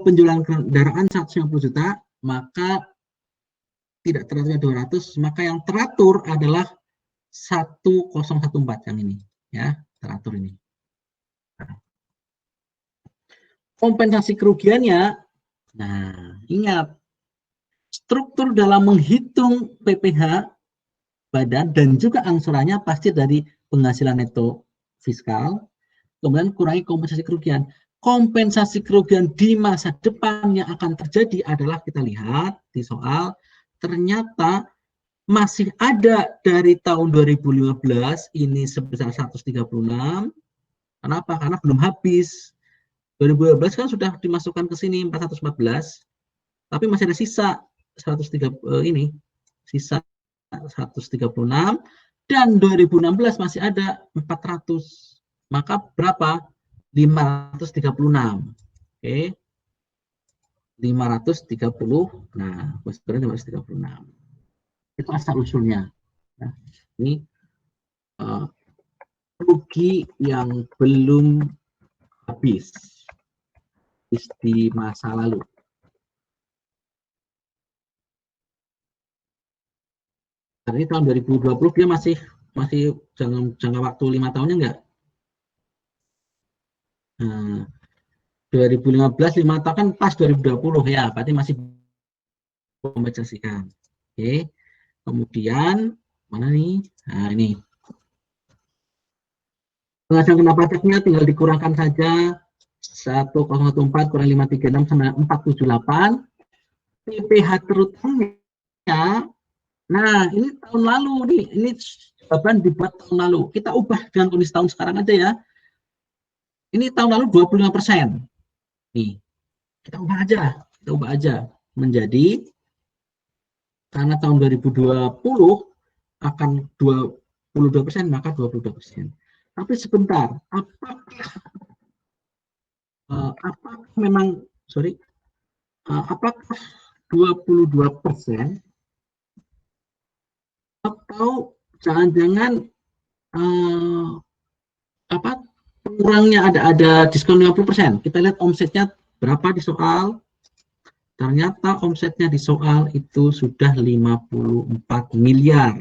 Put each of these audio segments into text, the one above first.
penjualan kendaraan 150 juta, maka tidak teraturnya 200, maka yang teratur adalah 1014 yang ini, ya, teratur ini. Kompensasi kerugiannya, nah ingat, struktur dalam menghitung PPh badan dan juga angsurannya pasti dari penghasilan neto fiskal, kemudian kurangi kompensasi kerugian. Kompensasi kerugian di masa depan yang akan terjadi adalah kita lihat di soal, ternyata masih ada dari tahun 2015 ini sebesar 136. Kenapa? Karena belum habis. 2012 kan sudah dimasukkan ke sini 414, tapi masih ada sisa 103 ini, sisa 136, dan 2016 masih ada 400. Maka berapa? 536. Oke. 530. Nah, sebenarnya 536. Itu asal usulnya. Nah, ini rugi yang belum habis di masa lalu. Karena ini tahun 2020 dia masih jangka waktu 5 tahunnya enggak? Nah, 2015 5 tahun kan pas 2020 ya, berarti masih kompensasikan. Oke. Kemudian mana nih? Nah, ini. Penghasilan kena pajaknya tinggal dikurangkan saja 1014 kurang 536 sama 478. PPh terutama. Nah, ini tahun lalu nih. Ini jawaban dibuat tahun lalu. Kita ubah dengan kondisi tahun sekarang aja ya. Ini tahun lalu 25%. Nih, kita ubah aja menjadi, karena tahun 2020 akan 22%, maka 22%. Tapi sebentar, apakah memang, apakah 22% atau jangan-jangan pengurangnya ada diskon 50%. Kita lihat omsetnya berapa di soal. Ternyata omsetnya di soal itu sudah 54 miliar.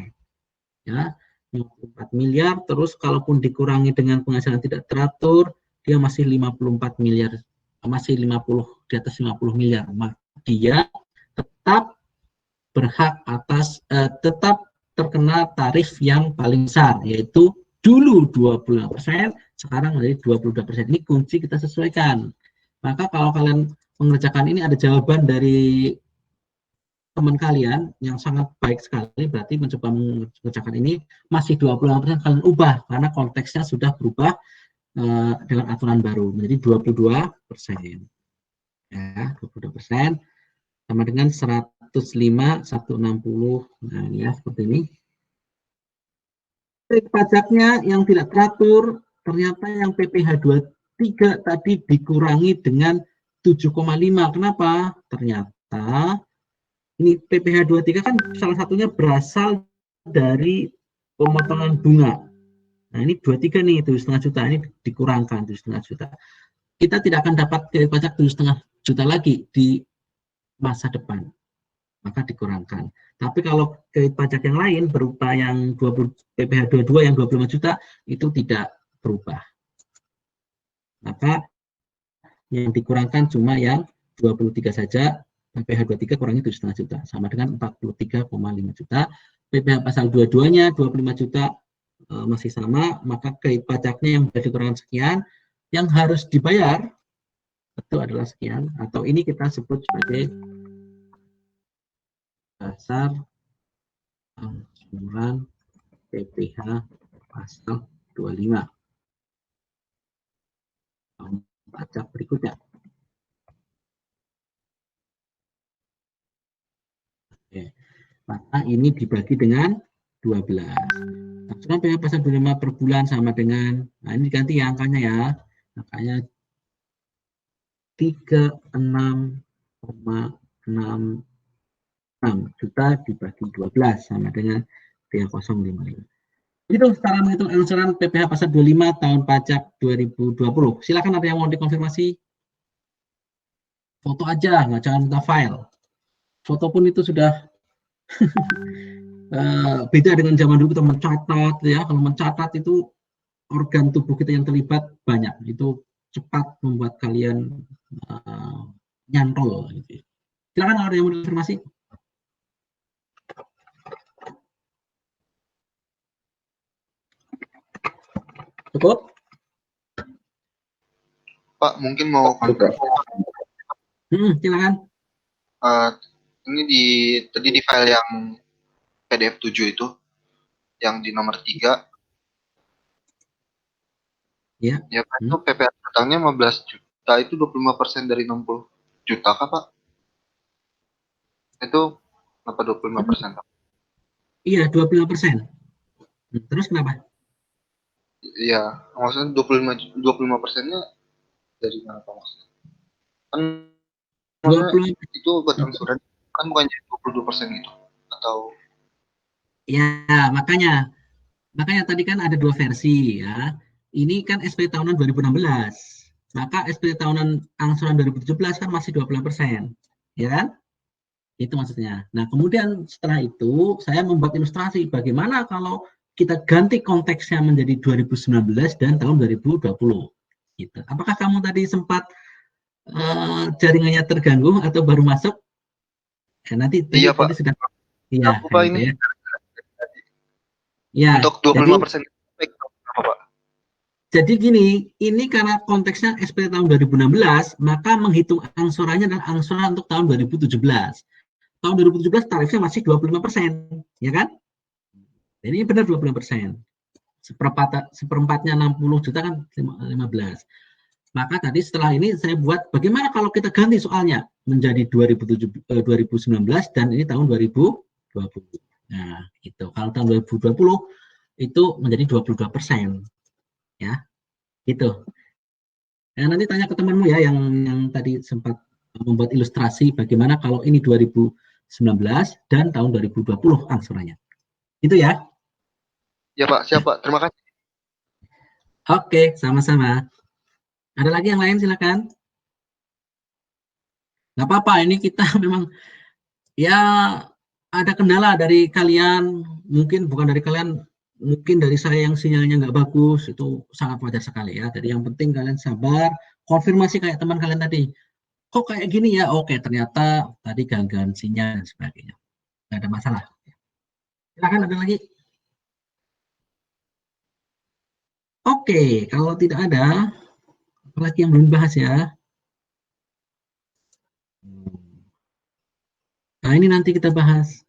Ya, 54 miliar, terus kalaupun dikurangi dengan penghasilan tidak teratur, dia masih 54 miliar. Masih 50, di atas 50 miliar. Maka dia tetap berhak atas, tetap terkena tarif yang paling besar, yaitu dulu 25%, sekarang menjadi 22%. Ini kunci kita sesuaikan. Maka kalau kalian mengerjakan ini ada jawaban dari teman kalian yang sangat baik sekali, berarti mencoba mengerjakan ini masih 25%, kalian ubah karena konteksnya sudah berubah dengan aturan baru menjadi 22%. Ya, 22% sama dengan 105, 160. Nah, ini ya seperti ini. Pajaknya yang tidak teratur, ternyata yang PPh 23 tadi dikurangi dengan 7,5. Kenapa? Ternyata ini PPh 23 kan salah satunya berasal dari pemotongan bunga. Nah, ini 23 nih, 7,5 juta, ini dikurangkan 7,5 juta. Kita tidak akan dapat kredit pajak 7,5 juta lagi di masa depan, maka dikurangkan. Tapi kalau kredit pajak yang lain berupa yang 20 PPh 22 yang 25 juta itu tidak berubah. Maka yang dikurangkan cuma yang 23 saja, PPh 23 kurangi 7,5 juta sama dengan 43,5 juta. PPh pasal 22-nya 25 juta masih sama, maka kredit pajaknya yang sudah dikurangkan sekian, yang harus dibayar itu adalah sekian, atau ini kita sebut sebagai dasar angsuran PPh pasal 25 pajak berikutnya. Oke. Maka ini dibagi dengan 12. Angsuran PPh pasal 25 per bulan sama dengan, nah ini diganti ya angkanya ya, angkanya 36,66 juta dibagi 12 sama dengan 3055. Itu cara menghitung angsuran PPh pasal 25 tahun pajak 2020. Silakan ada yang mau dikonfirmasi? foto aja, nggak jangan minta file. Foto pun itu sudah beda dengan zaman dulu kita mencatat ya. Kalau mencatat itu organ tubuh kita yang terlibat banyak, itu cepat membuat kalian nyantol. Gitu. Silakan kalau ada yang mau informasi. Cukup? Pak, mungkin mau konfirmasi. Silakan. Ini tadi di file yang PDF 7 itu, yang di nomor 3. Ya. Ya, Pak, itu PPh totalnya 15 juta, itu 25% dari 60 juta, Kak, Pak? Itu kenapa 25%, Pak? Iya, 25%. Terus kenapa? Iya, maksudnya 25%-nya dari mana, Pak, maksudnya? Kan maksudnya itu buat angsuran, kan bukan jadi 22% gitu, atau? Ya, makanya tadi kan ada dua versi ya. Ini kan SP tahunan 2016. Maka SP tahunan angsuran 2017 kan masih 20%. Ya kan? Itu maksudnya. Nah, kemudian setelah itu saya membuat ilustrasi bagaimana kalau kita ganti konteksnya menjadi 2019 dan tahun 2020. Gitu. Apakah kamu tadi sempat jaringannya terganggu atau baru masuk? Ya, nanti Iya, Pak. sudah. Iya, Aku, Pak, gitu ini ya. Ya, untuk 25% baik, Pak. Jadi gini, ini karena konteksnya SP tahun 2016, maka menghitung angsurannya dan angsuran untuk tahun 2017. Tahun 2017 tarifnya masih 25%, ya kan? Jadi ini benar 25%. Seperempatnya 60 juta kan 15. Maka tadi setelah ini saya buat bagaimana kalau kita ganti soalnya menjadi 2019 dan ini tahun 2020. Nah, itu kalau tahun 2020 itu menjadi 22%. Ya, gitu. Nah, nanti tanya ke temanmu ya yang tadi sempat membuat ilustrasi bagaimana kalau ini 2019 dan tahun 2020 angsurannya. Itu ya. Ya, Pak, siap, Pak. Terima kasih. Oke, sama-sama. Ada lagi yang lain silakan. Nggak apa-apa, ini kita memang ya ada kendala dari kalian, mungkin bukan dari kalian, mungkin dari saya yang sinyalnya nggak bagus, itu sangat wajar sekali ya. Jadi yang penting kalian sabar, konfirmasi kayak teman kalian tadi. Kok kayak gini ya? Oke, ternyata tadi gangguan sinyal dan sebagainya. Nggak ada masalah. Silakan ada lagi. Oke, kalau tidak ada, apalagi yang belum bahas ya. Nah, ini nanti kita bahas.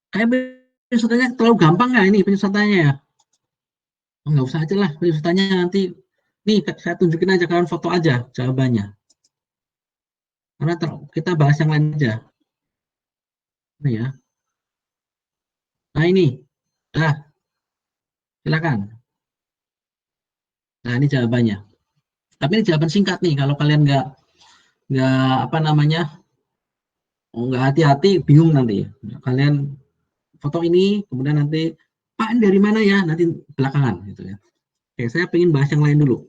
Kayak penyusutannya terlalu gampang ya ini penyusutannya ya? Oh, nggak usah aja lah penyusutannya nanti. Nih, saya tunjukin aja kalian foto aja jawabannya. Karena kita bahas yang lain aja. Nah, ya. Nah ini, dah, silakan. Nah ini jawabannya. Tapi ini jawaban singkat nih. Kalau kalian nggak apa namanya, nggak hati-hati, bingung nanti. Kalian foto ini, kemudian nanti Pak ini dari mana ya? Nanti belakangan gitu ya. Oke, saya pengen bahas yang lain dulu.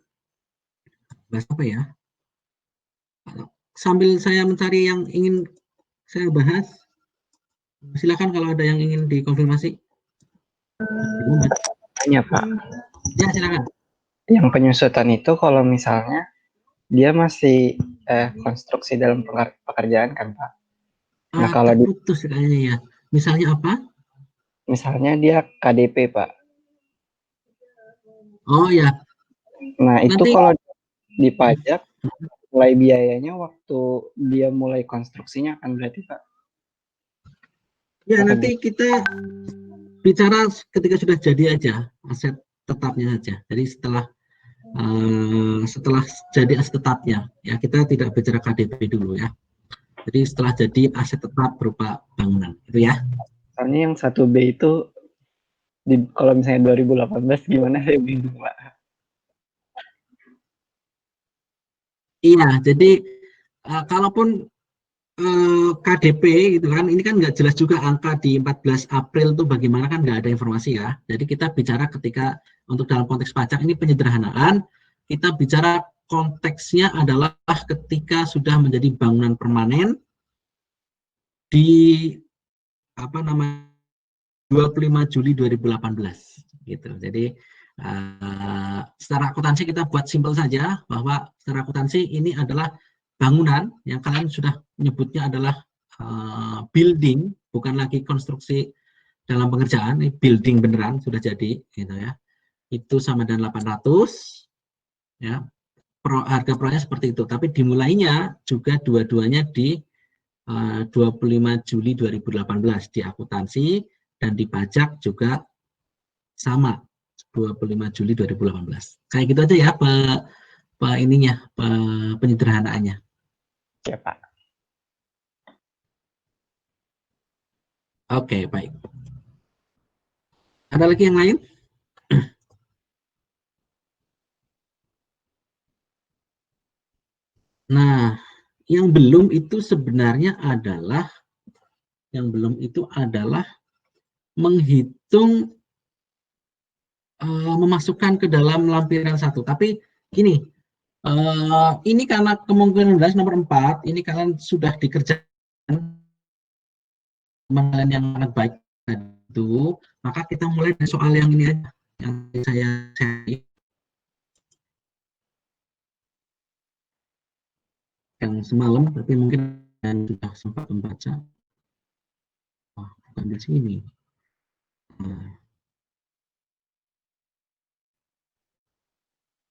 Bahas apa ya? Sambil saya mencari yang ingin saya bahas, silakan kalau ada yang ingin dikonfirmasi. Tanya, Pak. Ya, silakan. Yang penyusutan itu kalau misalnya dia masih konstruksi dalam pekerjaan kan, Pak? Nah, kalau putus kayaknya ya. Misalnya apa? Misalnya dia KDP, Pak. Oh ya. Nah, itu nanti, kalau dipajak, mulai biayanya waktu dia mulai konstruksinya kan berarti, Pak? Ya, nanti kita bicara ketika sudah jadi aja, aset tetapnya saja. Jadi setelah jadi aset tetapnya, ya kita tidak bicara KDP dulu ya. Jadi setelah jadi aset tetap berupa bangunan, itu ya. Soalnya yang 1B itu kalau misalnya 2018 gimana saya bingung, Pak. Iya, jadi kalaupun KDP gitu kan, ini kan nggak jelas juga angka di 14 April tuh bagaimana kan nggak ada informasi ya. Jadi kita bicara ketika untuk dalam konteks pajak ini penyederhanaan, kita bicara konteksnya adalah ketika sudah menjadi bangunan permanen di 25 Juli 2018 gitu. Jadi secara akuntansi kita buat simpel saja bahwa secara akuntansi ini adalah bangunan yang kalian sudah menyebutnya adalah building, bukan lagi konstruksi dalam pengerjaan, ini building beneran sudah jadi gitu ya. Itu sama dengan 800 ya. Harga proyeknya seperti itu, tapi dimulainya juga dua-duanya di 25 Juli 2018 di akuntansi, dan di pajak juga sama 25 Juli 2018. Kayak gitu aja ya penyederhanaannya. Ya, Pak. Oke, baik. Ada lagi yang lain? Nah, yang belum itu sebenarnya adalah menghitung memasukkan ke dalam lampiran 1. Tapi gini, ini karena kemungkinan nomor 4, ini kalian sudah dikerjakan kalian yang sangat baik itu, maka kita mulai dari soal yang ini aja, yang saya share. Yang semalam, tapi mungkin yang sudah sempat membaca. Oh, bukan di sini.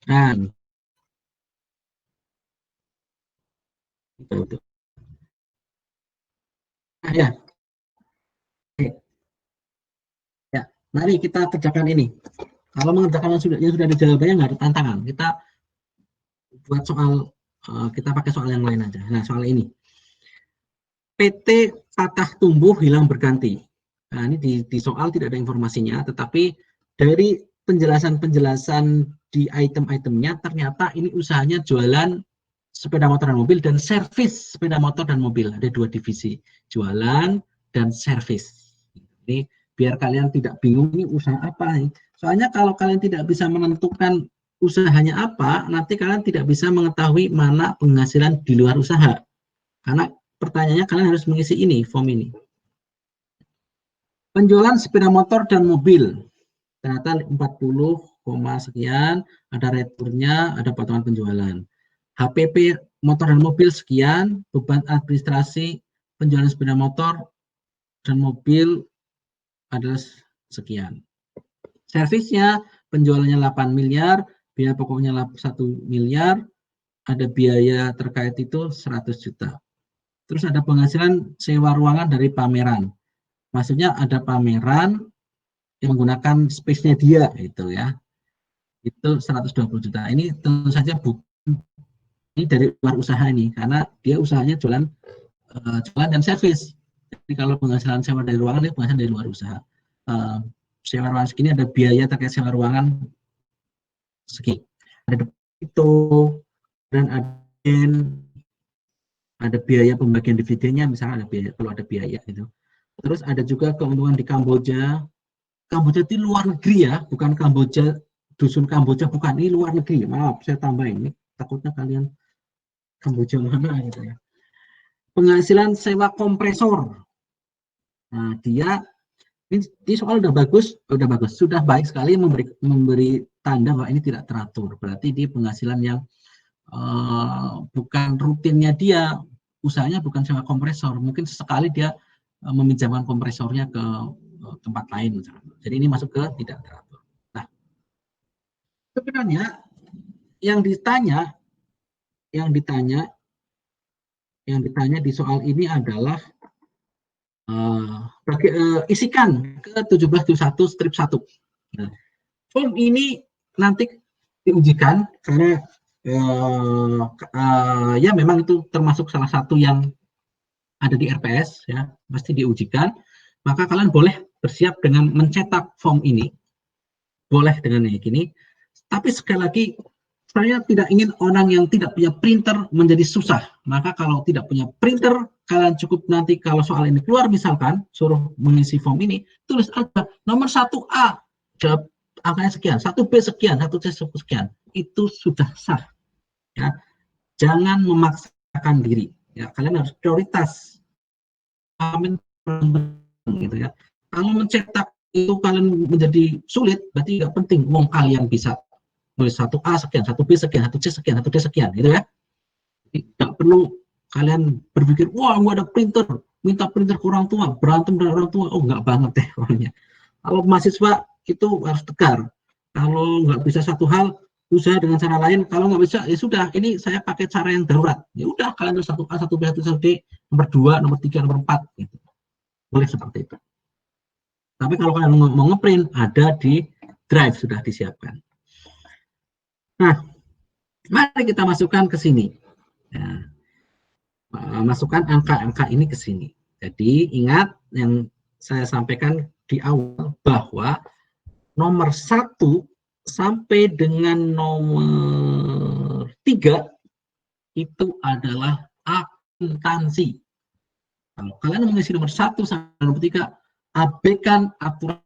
Nah, itu. Nah, ya. Ya, mari kita kerjakan ini. Kalau mengerjakan yang sudah ada jawabannya nggak ada tantangan. Kita buat soal, kita pakai soal yang lain aja. Nah, soal ini. PT patah tumbuh hilang berganti. Nah, ini di soal tidak ada informasinya, tetapi dari penjelasan-penjelasan di item-itemnya ternyata ini usahanya jualan sepeda motor dan mobil dan servis sepeda motor dan mobil. Ada 2 divisi, jualan dan servis. Ini biar kalian tidak bingung ini usaha apa nih. Soalnya kalau kalian tidak bisa menentukan usahanya apa, nanti kalian tidak bisa mengetahui mana penghasilan di luar usaha. Karena pertanyaannya kalian harus mengisi ini, form ini. Penjualan sepeda motor dan mobil. Ternyata 40, sekian, ada returnya, ada potongan penjualan. HPP motor dan mobil sekian, beban administrasi penjualan sepeda motor dan mobil adalah sekian. Servisnya penjualannya 8 miliar, biaya pokoknya 1 miliar, ada biaya terkait itu 100 juta. Terus ada penghasilan sewa ruangan dari pameran. Maksudnya ada pameran yang menggunakan space-nya dia itu ya. Itu 120 juta. Ini tentu saja ini dari luar usaha ini karena dia usahanya jualan dan servis. Jadi kalau penghasilan sewa dari ruangan itu penghasilan dari luar usaha. Sewa ruangan segini ada biaya terkait sewa ruangan segini. Ada itu dan ada biaya pembagian dividennya, misalnya ada biaya, kalau ada biaya gitu. Terus ada juga keuntungan di Kamboja. Kamboja itu luar negeri ya, bukan Kamboja, dusun Kamboja, bukan, ini luar negeri. Maaf, saya tambahin ini, takutnya kalian Kamboja mana gitu ya. Penghasilan sewa kompresor. Nah, dia ini soal udah bagus, sudah baik sekali memberi tanda bahwa ini tidak teratur. Berarti di penghasilan yang bukan rutinnya dia, usahanya bukan sewa kompresor, mungkin sesekali dia meminjamkan kompresornya ke tempat lain misalnya. Jadi ini masuk ke tidak teratur. Nah, sebenarnya yang ditanya di soal ini adalah isikan ke 1771 strip 1. Nah, form ini nanti diujikan karena ya memang itu termasuk salah satu yang ada di RPS ya, pasti diujikan. Maka kalian boleh bersiap dengan mencetak form ini, boleh dengan kayak gini. Tapi sekali lagi saya tidak ingin orang yang tidak punya printer menjadi susah. Maka kalau tidak punya printer, kalian cukup nanti kalau soal ini keluar misalkan suruh mengisi form ini, tulis aja nomor 1A jawab angkanya sekian, 1B sekian, 1C sekian, itu sudah sah. Ya, jangan memaksakan diri. Ya, kalian harus prioritas. Amin, gitu ya. Kalau mencetak itu kalian menjadi sulit, berarti nggak penting. Uang kalian bisa nulis 1A sekian, 1B sekian, 1C sekian, 1D sekian, gitu ya. Tidak perlu kalian berpikir, wah gua ada printer, minta printer ke orang tua, berantem dengan orang tua. Oh, nggak banget deh orangnya. Kalau mahasiswa itu harus tegar. Kalau nggak bisa satu hal, usaha dengan cara lain. Kalau nggak bisa, ya sudah. Ini saya pakai cara yang darurat. Ya udah, kalian tulis 1A, 1B, 1C, nomor 2, nomor 3, nomor 4. Gitu. Boleh seperti itu. Tapi kalau kalian mau ngeprint, ada di drive, sudah disiapkan. Nah, mari kita masukkan ke sini. Ya, masukkan angka-angka ini ke sini. Jadi ingat yang saya sampaikan di awal bahwa nomor 1 sampai dengan nomor 3 itu adalah akuntansi. Kalau kalian mengisi nomor 1 sampai nomor 3, abaikan aturan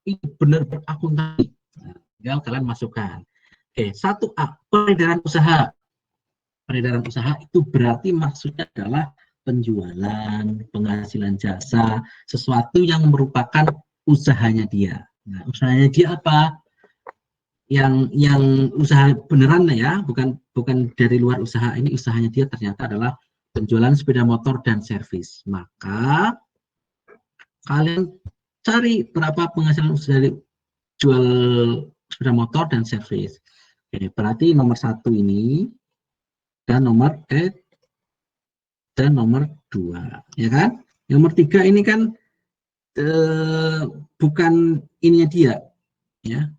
itu benar berakuntansi. Nah, tinggal kalian masukkan. Oke, 1A, peredaran usaha. Peredaran usaha itu berarti maksudnya adalah penjualan, penghasilan jasa, sesuatu yang merupakan usahanya dia. Nah, usahanya dia apa? Yang usaha beneran ya, bukan dari luar usaha. Ini usahanya dia ternyata adalah penjualan sepeda motor dan servis. Maka kalian cari berapa penghasilan usaha dari jual sepeda motor dan servis. Oke, berarti nomor 1 ini dan nomor 2, ya kan? Nomor 3 ini kan bukan ininya dia, ya.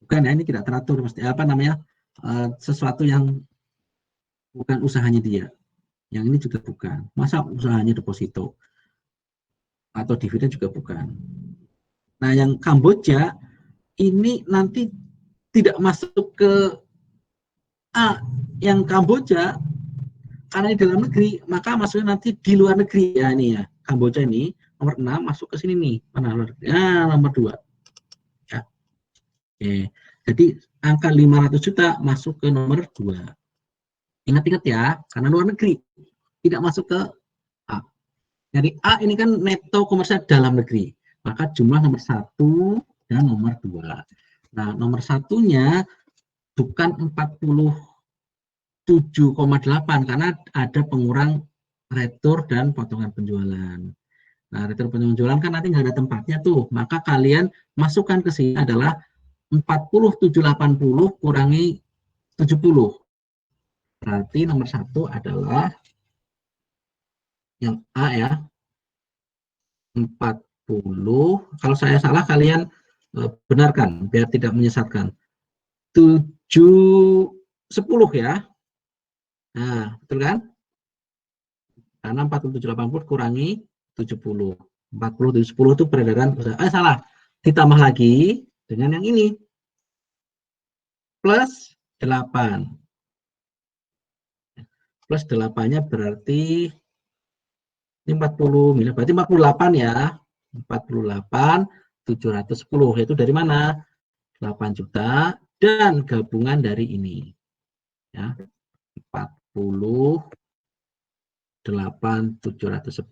Bukan, ya, ini tidak teratur, mesti apa namanya? Sesuatu yang bukan usahanya dia. Yang ini juga bukan. Masa usahanya deposito atau dividen juga bukan. Nah, yang Kamboja ini nanti tidak masuk ke A. Yang Kamboja karena di dalam negeri, maka masuknya nanti di luar negeri. Ya, ini ya. Kamboja ini nomor 6 masuk ke sini nih. Mana luar negeri? Nah, nomor 2. Ya. Oke. Jadi angka 500 juta masuk ke nomor 2. Ingat-ingat ya, karena luar negeri tidak masuk ke A. Jadi A ini kan neto komersial dalam negeri. Maka jumlah nomor 1 dan nomor 2. Nah, nomor 1-nya bukan 47,8 karena ada pengurang retur dan potongan penjualan. Nah, retur penjualan kan nanti nggak ada tempatnya tuh. Maka kalian masukkan ke sini adalah 4780 kurangi 70. Berarti nomor 1 adalah yang A ya. 40. Kalau saya salah kalian benarkan biar tidak menyesatkan. 710 ya. Nah, betul kan? Karena 4780 kurangi 70. 40 10 itu peredaran usaha. Salah. Ditambah lagi dengan yang ini. Plus 8. Plus 8-nya berarti ini 40 miliar. Berarti 48 ya. 48 710 yaitu dari mana? 8 juta dan gabungan dari ini. Ya. 48 710.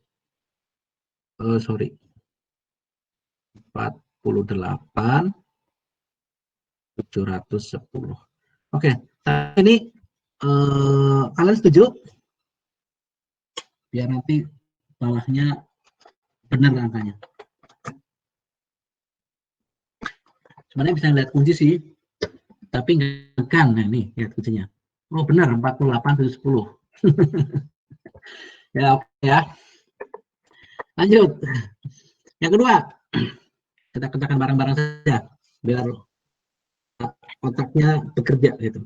48 710. Oke, ini kalian setuju? Biar nanti bawahnya benar angkanya. Sebenarnya bisa lihat kunci sih, tapi nggak kan. Nah, ini lihat kuncinya. Oh benar, 48 710. Ya, oke ya. Lanjut. Yang kedua, kita kerjakan bareng-bareng saja biar otaknya bekerja gitu.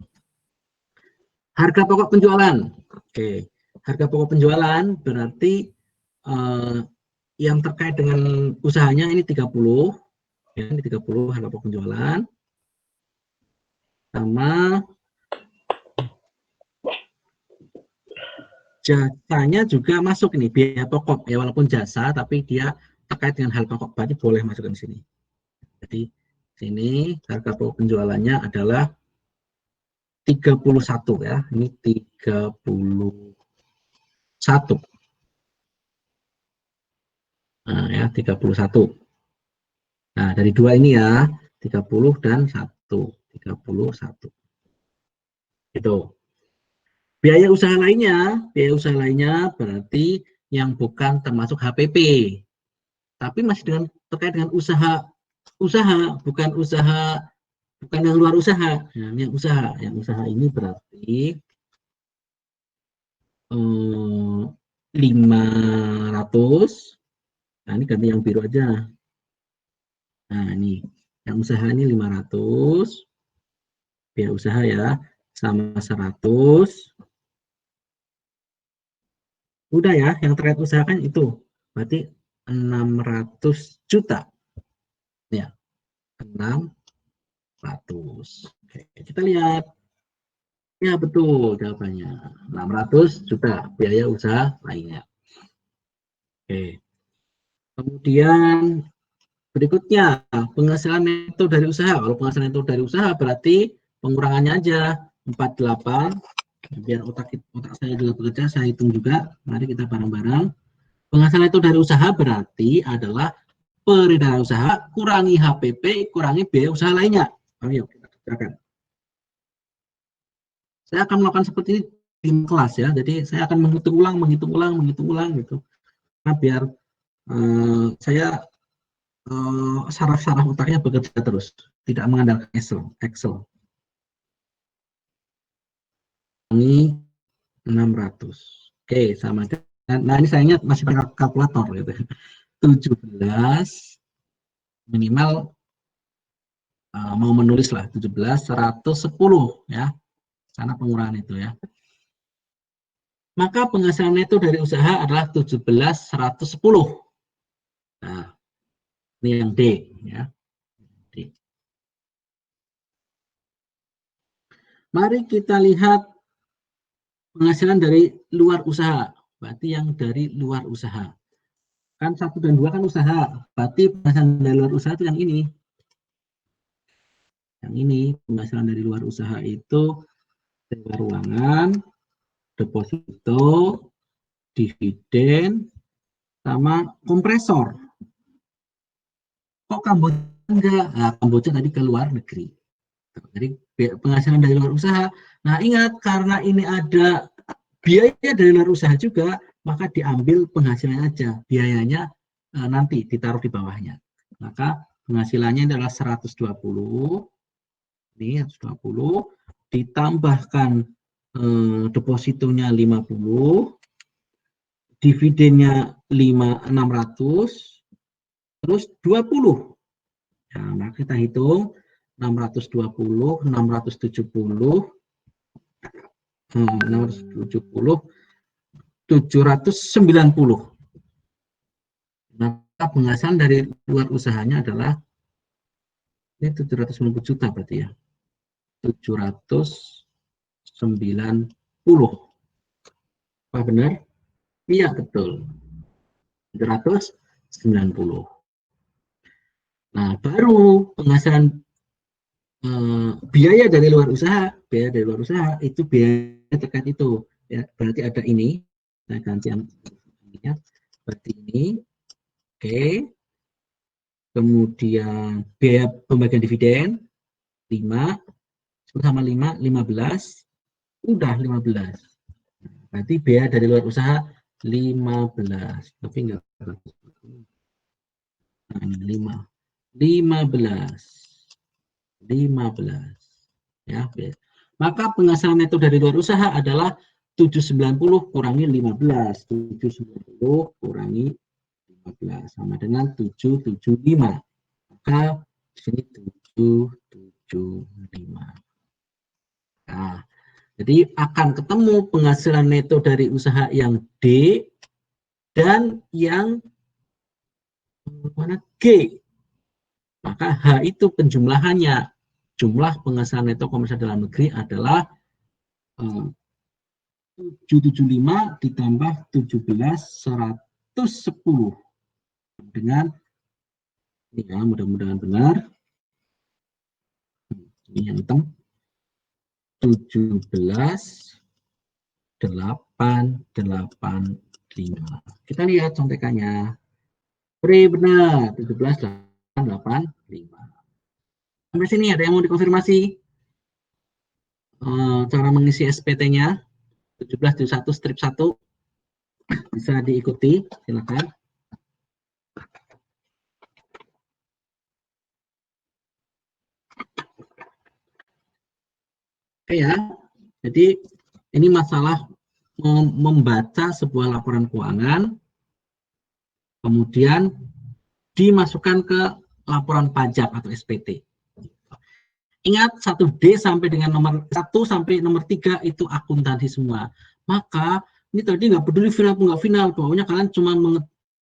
Harga pokok penjualan. Oke, harga pokok penjualan berarti yang terkait dengan usahanya ini 30, ya, ini 30 harga pokok penjualan. Sama jasanya juga masuk ini biaya pokok ya, walaupun jasa tapi dia terkait dengan hal pokok, berarti boleh masuk di sini. Jadi sini harga pokok penjualannya adalah 31 ya. Ini 31. Nah, ya 31. Nah, dari dua ini ya, 30 dan 1. 31. Itu. Biaya usaha lainnya berarti yang bukan termasuk HPP. Tapi masih terkait dengan usaha, bukan yang luar usaha. Nah, yang usaha ini berarti 500. Nah, ini ganti yang biru aja. Nah, ini yang usaha ini 500. Biaya usaha ya, sama 100. Udah ya, yang terkait usaha kan itu. Berarti 600 juta. Ya, 600. Oke, kita lihat. Ya, betul jawabannya. 600 juta biaya usaha lainnya. Oke. Kemudian berikutnya, penghasilan neto dari usaha. Kalau penghasilan neto dari usaha berarti pengurangannya aja 48. Biar otak saya juga bekerja, saya hitung juga. Mari kita bareng-bareng. Penghasilan neto dari usaha berarti adalah peredaran usaha kurangi HPP kurangi biaya usaha lainnya. Ayo kita kerjakan. Saya akan melakukan seperti ini di kelas ya. Jadi saya akan menghitung ulang gitu. Nah, biar saya saraf-saraf otaknya bekerja terus, tidak mengandalkan Excel. Ini 600. Oke, sama. Nah, ini sayangnya masih pakai kalkulator gitu. 17 minimal mau menulis lah 17 110 ya. Karena pengurangan itu ya. Maka penghasilan neto dari usaha adalah 17 110. Nah, ini yang D ya. D. Mari kita lihat penghasilan dari luar usaha. Berarti yang dari luar usaha. Kan 1 dan 2 kan usaha. Berarti penghasilan dari luar usaha itu yang ini. Yang ini penghasilan dari luar usaha itu sewa ruangan, deposito, dividen, sama kompresor. Kok Kamboja enggak? Nah, Kamboja tadi ke luar negeri. Jadi penghasilan dari luar usaha. Nah, ingat karena ini ada biaya dari luar usaha juga, maka diambil penghasilannya aja. Biayanya nanti ditaruh di bawahnya. Maka penghasilannya adalah 120. Ini 120 ditambahkan depositonya 50, dividennya 600, terus 20. Nah, maka kita hitung 620, 670, 790. Maka penghasilan dari luar usahanya adalah ini 790 juta berarti ya. 790. Apa benar? Iya, betul. 790. Nah, baru penghasilan biaya dari luar usaha itu biaya terkait itu. Ya, berarti ada ini. Saya ganti yang ya. Berarti ini. Oke. Kemudian biaya pembagian dividen 5 sama 5 15. Udah 15. Berarti biaya dari luar usaha 15. Tapi enggak 5. 15 ya. Maka penghasilan neto dari luar usaha adalah 790 kurangi 15. 790 kurangi 15 sama dengan 775. Maka di sini 775. Nah, jadi akan ketemu penghasilan neto dari usaha yang D dan yang mana G. Maka H itu penjumlahannya. Jumlah penghasilan neto komersial dalam negeri adalah 775 ditambah 17 110 dengan ini ya, mudah-mudahan benar. Ini yang hitam 17.885. Kita lihat contekannya. Benar, 17.885. Sampai sini ada yang mau dikonfirmasi? Cara mengisi SPT-nya 17.1 strip 1 bisa diikuti, silakan. Oke ya, jadi ini masalah membaca sebuah laporan keuangan, kemudian dimasukkan ke laporan pajak atau SPT. Ingat 1D sampai dengan nomor 1 sampai nomor 3 itu akuntansi semua. Maka ini tadi nggak peduli final atau nggak final, pokoknya kalian cuma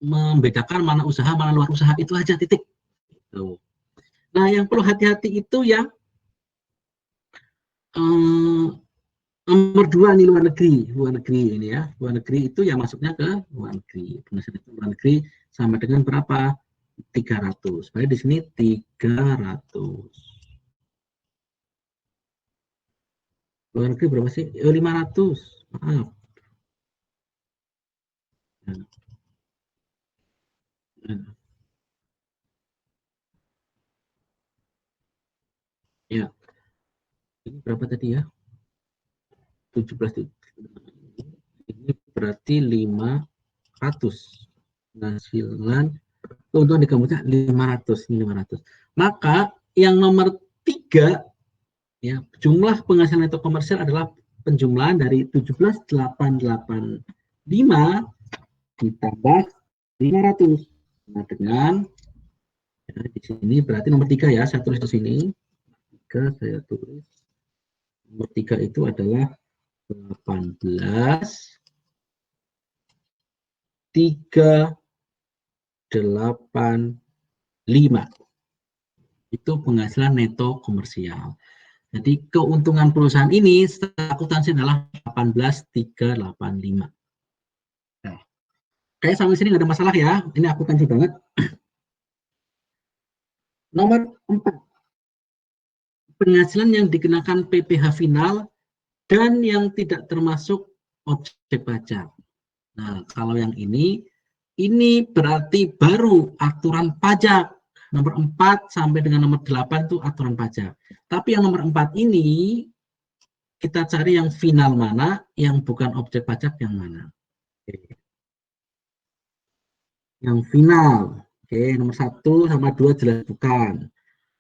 membedakan mana usaha, mana luar usaha, itu aja, titik. Nah, yang perlu hati-hati itu yang nomor 2 nih, luar negeri ini ya, luar negeri itu yang masuknya ke luar negeri. Penghasilan itu luar negeri sama dengan berapa? 300. Baik, di sini 300. Luar negeri berapa sih? 500. Maaf. Ya. Ini berapa tadi ya? 17. Ini berarti 500. Penghasilan untuk di kamusnya 500, ini 500. Maka yang nomor 3 ya, jumlah penghasilan neto komersial adalah penjumlahan dari 17.885 ditambah 500. Nah, dengan ya, di sini berarti nomor 3 ya, saya tulis di sini. 3 saya tulis. Nomor 3 itu adalah 18.385. Itu penghasilan neto komersial. Jadi keuntungan perusahaan ini setelah akuntansi adalah 18.385. Nah, kayak sampai sini nggak ada masalah ya. Ini akuntansi banget. Nomor 4. Penghasilan yang dikenakan PPh final dan yang tidak termasuk objek pajak. Nah, kalau yang ini berarti baru aturan pajak. Nomor 4 sampai dengan nomor 8 itu aturan pajak. Tapi yang nomor 4 ini kita cari yang final mana, yang bukan objek pajak yang mana. Oke. Yang final. Oke, nomor 1 sama 2 jelas bukan.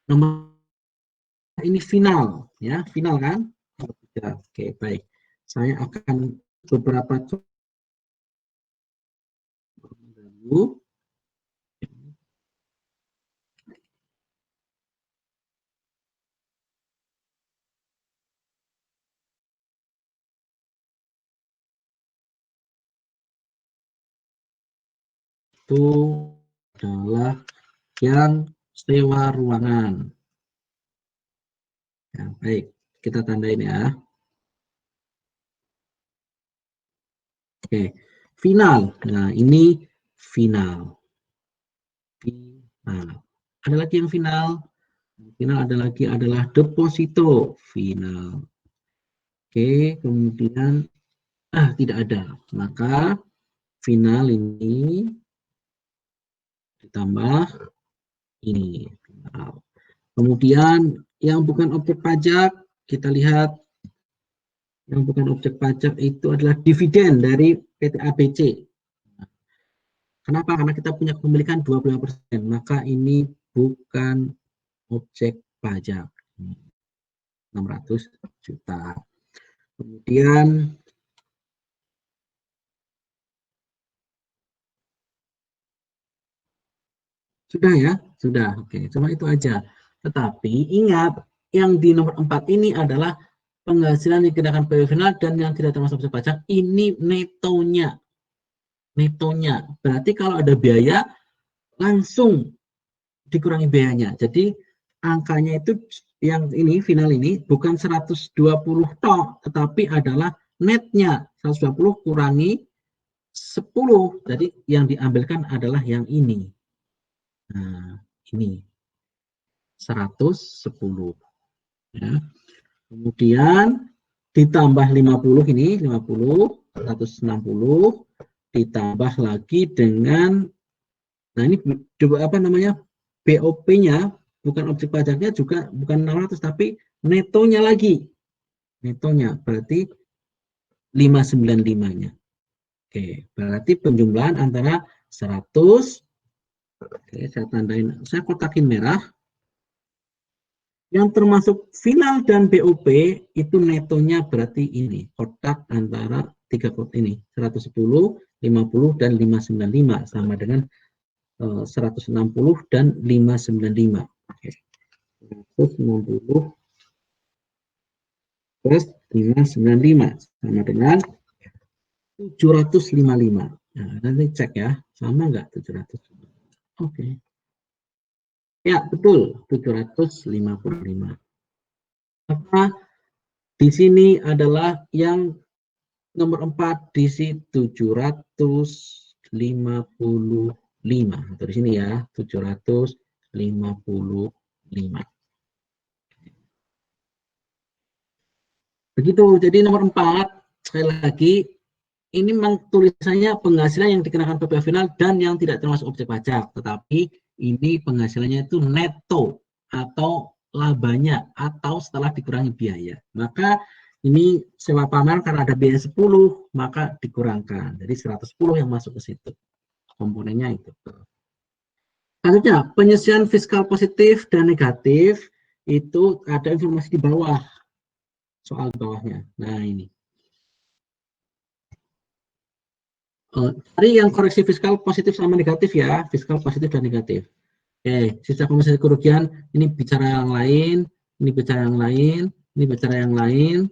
Nomor ini final, ya, final kan? Oke, baik. Saya akan beberapa dulu. Itu adalah yang sewa ruangan. Ya, baik, kita tandain ya. Oke, final. Nah, ini final. Final. Ada lagi yang final. Final ada lagi adalah deposito final. Oke, kemudian tidak ada. Maka final ini ditambah ini final. Kemudian yang bukan objek pajak, kita lihat yang bukan objek pajak itu adalah dividen dari PT ABC. Kenapa? Karena kita punya kepemilikan 25%, maka ini bukan objek pajak. 600 juta. Kemudian sudah ya, sudah. Oke, cuma itu aja. Tetapi ingat, yang di nomor 4 ini adalah penghasilan yang dikenakan PW final dan yang tidak termasuk objek pajak. Ini netonya. Netonya. Berarti kalau ada biaya, langsung dikurangi biayanya. Jadi angkanya itu yang ini final ini bukan 120 tok, tetapi adalah netnya 120 kurangi 10. Jadi yang diambilkan adalah yang ini. Nah, ini 110. Ya. Kemudian ditambah 50 ini, 50, 160, ditambah lagi dengan, nah ini apa namanya, BOP-nya, bukan objek pajaknya juga, bukan 600, tapi netonya lagi. Netonya, berarti 595-nya. Oke, berarti penjumlahan antara 100, oke, saya tandain, saya kotakin merah, yang termasuk final dan BOP itu netonya berarti ini, kotak antara tiga kotak ini, 110, 50, dan 595, sama dengan 160 dan 595. Oke. 160 plus 595 sama dengan 755. Nah, nanti cek ya, sama nggak 700? Oke. Ya, betul, 755. Maka di sini adalah yang nomor 4 diisi 755. Atau di sini ya, 755. Begitu, jadi nomor 4, sekali lagi, ini memang tulisannya penghasilan yang dikenakan PPh final dan yang tidak termasuk objek pajak, tetapi ini penghasilannya itu neto atau labanya atau setelah dikurangi biaya. Maka ini sewa pameran karena ada biaya 10, maka dikurangkan. Jadi 110 yang masuk ke situ. Komponennya itu. Selanjutnya, penyisian fiskal positif dan negatif itu ada informasi di bawah. Soal bawahnya. Nah, ini. Cari yang koreksi fiskal positif sama negatif ya, fiskal positif dan negatif. Oke, sisa kompensasi kerugian, ini bicara yang lain, ini bicara yang lain, ini bicara yang lain,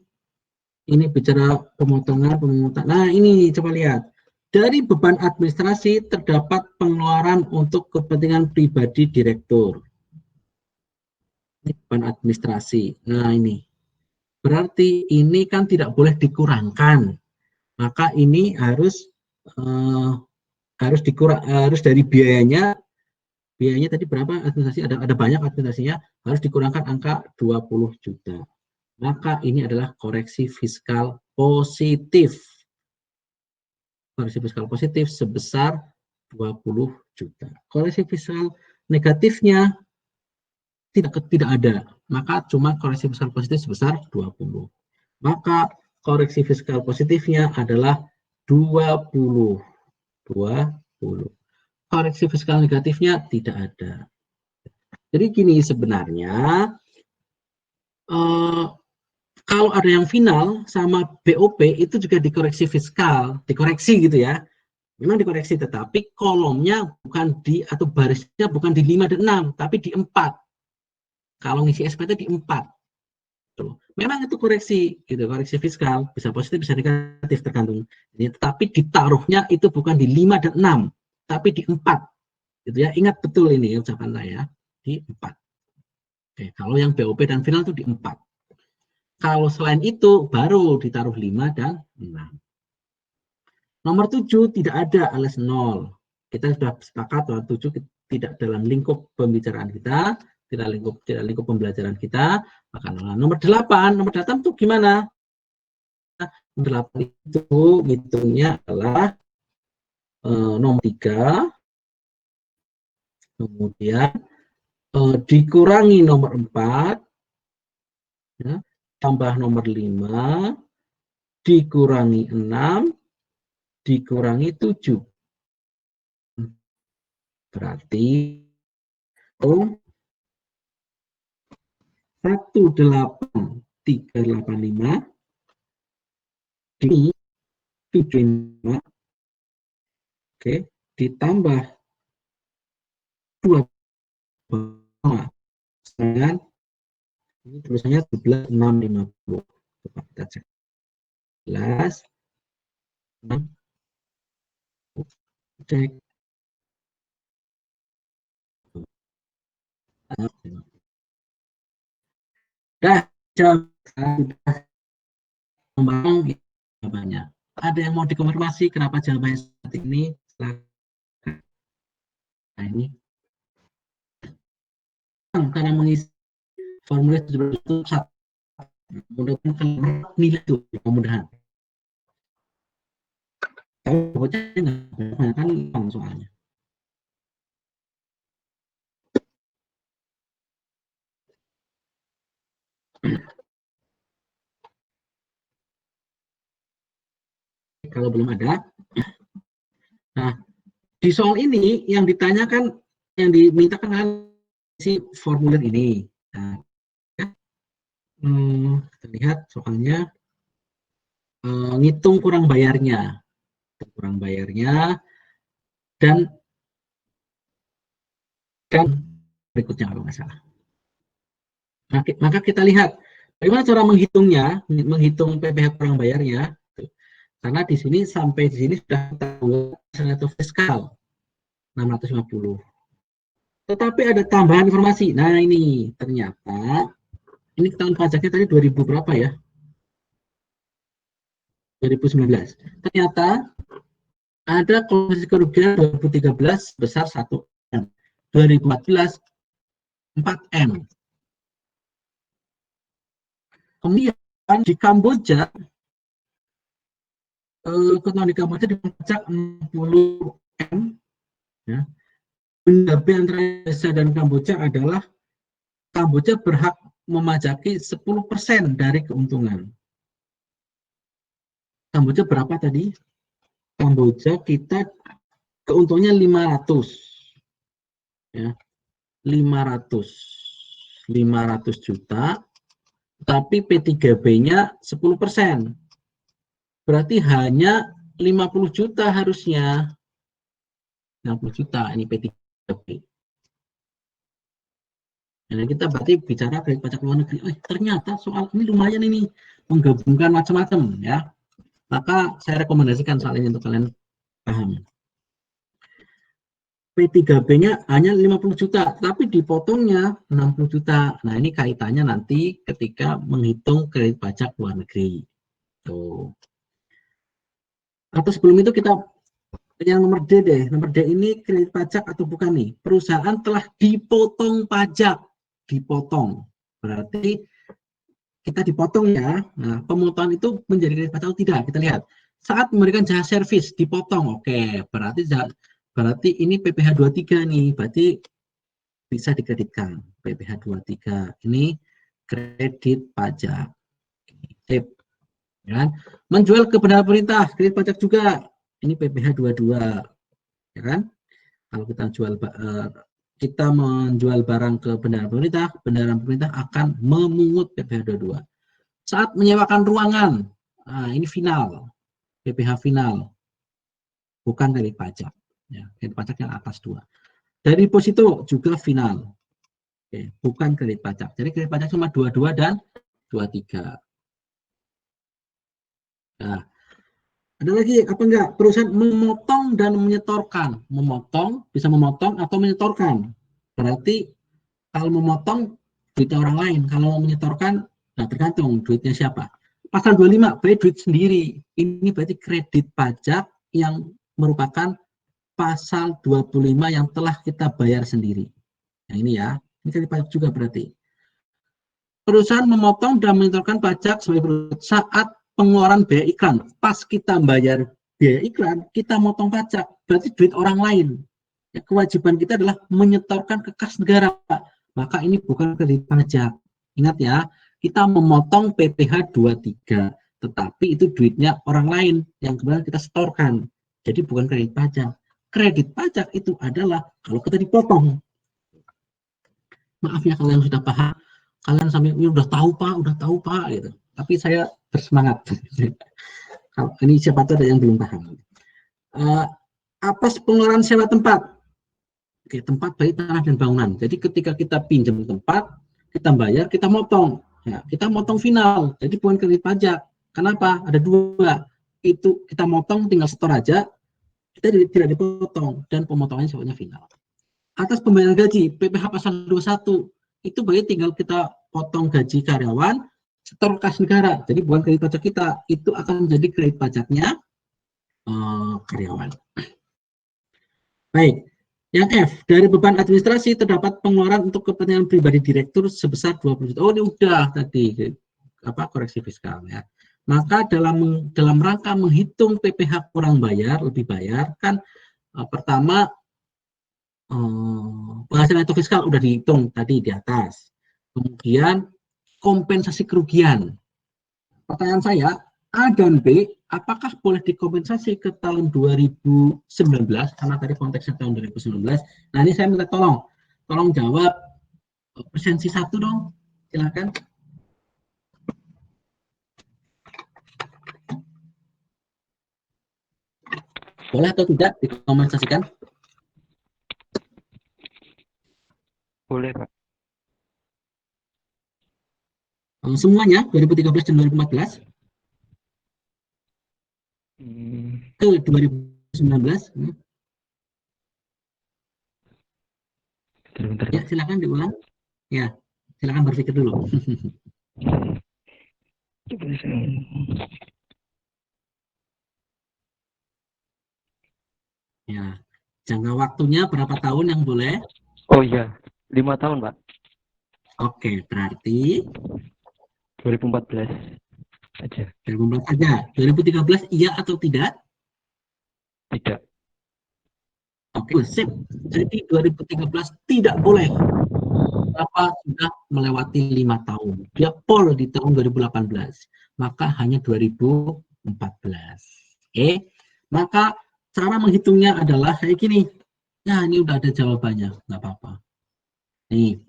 ini bicara pemotongan, pemungutan. Nah, ini coba lihat. Dari beban administrasi terdapat pengeluaran untuk kepentingan pribadi direktur. Ini beban administrasi. Nah, ini. Berarti ini kan tidak boleh dikurangkan. Maka ini harus harus dari biayanya tadi berapa administrasi, ada banyak administrasinya, harus dikurangkan angka 20 juta. Maka ini adalah koreksi fiskal positif. Koreksi fiskal positif sebesar 20 juta. Koreksi fiskal negatifnya tidak ada. Maka cuma koreksi fiskal positif sebesar 20. Maka koreksi fiskal positifnya adalah 20. Koreksi fiskal negatifnya tidak ada. Jadi gini sebenarnya, kalau ada yang final sama BOP itu juga dikoreksi fiskal, dikoreksi gitu ya. Memang dikoreksi, tetapi kolomnya bukan di, atau barisnya bukan di 5 dan 6, tapi di 4. Kalau ngisi SPT di 4. Tuh. Memang itu koreksi, gitu, koreksi fiskal, bisa positif, bisa negatif, tergantung. Tetapi ditaruhnya itu bukan di 5 dan 6, tapi di 4. Gitu ya. Ingat betul ini ucapan saya, di 4. Oke, kalau yang BOP dan final itu di 4. Kalau selain itu baru ditaruh 5 dan 6. Nomor 7 tidak ada alias 0. Kita sudah sepakat bahwa 7 tidak dalam lingkup pembicaraan kita, tidak lingkup pembelajaran kita. Maka nomor 8 itu gimana? 8 itu hitungnya adalah nomor 3, kemudian dikurangi nomor 4, ya, tambah nomor 5, dikurangi 6, dikurangi 7. Berarti 18385 di 75, oke, ditambah 2 dengan ini tulisannya 17650. Coba kita cek. 11 cek. Dah jawabannya. Ada yang mau dikonfirmasi kenapa jawabannya seperti ini? Nah, ini karena mengisi formulir itu Mudah-mudahan nilai itu mudah-mudahan. Tapi pokoknya nggak kan soalnya. Kalau belum ada, nah di soal ini yang ditanyakan, yang dimintakan si formulir ini. Nah, ya. Kita lihat soalnya ngitung kurang bayarnya, dan berikutnya kalau nggak salah. Maka kita lihat bagaimana cara menghitungnya, menghitung PPh kurang bayarnya. Karena di sini sampai di sini sudah tahu saldo fiskal 650. Tetapi ada tambahan informasi. Nah ini ternyata ini tahun pajaknya tadi 2000 berapa ya? 2019. Ternyata ada komposisi kerugian 2013 besar 1M, 2014 4M. Kemudian di Kamboja, ketentuan di Kamboja dipajak 60M. Ya. Benda B antara Indonesia dan Kamboja adalah Kamboja berhak memajaki 10% dari keuntungan. Kamboja berapa tadi? Kamboja kita keuntungannya 500. Ya. 500 juta, tapi P3B-nya 10%. Berarti hanya 50 juta harusnya. 60 juta ini P3B. Nah, kita berarti bicara kredit pajak luar negeri. Ternyata soal ini lumayan ini, menggabungkan macam-macam ya. Maka saya rekomendasikan soal ini untuk kalian paham. P3B-nya hanya 50 juta, tapi dipotongnya 60 juta. Nah, ini kaitannya nanti ketika menghitung kredit pajak luar negeri. Tuh. Atau sebelum itu kita yang nomor D deh. Nomor D ini kredit pajak atau bukan nih? Perusahaan telah dipotong pajak. Dipotong. Berarti kita dipotong ya. Nah, pemotongan itu menjadi kredit pajak atau tidak? Kita lihat. Saat memberikan jasa servis dipotong. Oke, berarti ini PPh 23 nih. Berarti bisa dikreditkan. PPh 23 ini kredit pajak. Tip. Ya. Menjual ke bendahara pemerintah, kredit pajak juga. Ini PPh 22. Ya kan? Kalau kita menjual barang ke bendahara pemerintah akan memungut PPh 22. Saat menyewakan ruangan, nah ini final, PPh final, bukan kredit pajak. Ya, kredit pajak yang atas 2. Dari deposito juga final, oke, bukan kredit pajak. Jadi kredit pajak cuma 22 dan 23. Nah, ada lagi apa enggak? Perusahaan memotong dan menyetorkan. Memotong, bisa memotong atau menyetorkan. Berarti kalau memotong duitnya orang lain, kalau menyetorkan, nah tergantung duitnya siapa. Pasal 25, berarti duit sendiri. Ini berarti kredit pajak yang merupakan pasal 25 yang telah kita bayar sendiri. Nah ini ya, ini kredit pajak juga berarti. Perusahaan memotong dan menyetorkan pajak sebagai berikut. Saat pengeluaran biaya iklan, pas kita bayar biaya iklan, kita motong pajak, berarti duit orang lain. Ya, kewajiban kita adalah menyetorkan ke kas negara, maka ini bukan kredit pajak. Ingat ya, kita memotong PPh 23, tetapi itu duitnya orang lain yang kemudian kita setorkan. Jadi bukan kredit pajak. Kredit pajak itu adalah kalau kita dipotong. Maaf ya kalau yang sudah paham, kalian sampai udah tahu pak gitu. Tapi saya bersemangat. Kalau ini siapa tahu ada yang belum paham. Apa pengeluaran sewa tempat? Oke, tempat baik tanah dan bangunan. Jadi ketika kita pinjam tempat, kita bayar, kita motong. Ya, kita motong final. Jadi bukan kredit pajak. Kenapa? Ada 2. Itu kita motong tinggal setor aja, kita tidak dipotong dan pemotongannya sifatnya final. Atas pembayaran gaji, PPh pasal 21 itu baik tinggal kita potong gaji karyawan, setor kas negara, jadi bukan kredit pajak kita, itu akan menjadi kredit pajaknya karyawan. Baik, yang F, dari beban administrasi terdapat pengeluaran untuk kepentingan pribadi direktur sebesar 20 juta. Oh ini udah tadi, koreksi fiskal ya. Maka dalam rangka menghitung PPh kurang bayar lebih bayar kan pertama penghasilan neto fiskal udah dihitung tadi di atas. Kemudian kompensasi kerugian. Pertanyaan saya, A dan B, apakah boleh dikompensasi ke tahun 2019, karena tadi konteksnya tahun 2019. Nah ini saya minta tolong jawab presensi 1 dong, silakan. Boleh atau tidak dikompensasikan? Boleh, Pak. Semuanya 2013 dan 2014 ke 2019. Bentar. Ya, silakan diulang. Ya, silakan berpikir dulu. Ya, jangka waktunya berapa tahun yang boleh? Oh iya, 5 tahun, Pak. Oke, berarti 2014 aja. 2014 saja. 2013 iya atau tidak? Tidak. Oke, sip. Jadi 2013 tidak boleh. Kenapa? Sudah melewati 5 tahun. Dia pol di tahun 2018. Maka hanya 2014. Oke. Maka cara menghitungnya adalah kayak gini. Nah, ini udah ada jawabannya. Nggak apa-apa. Nih.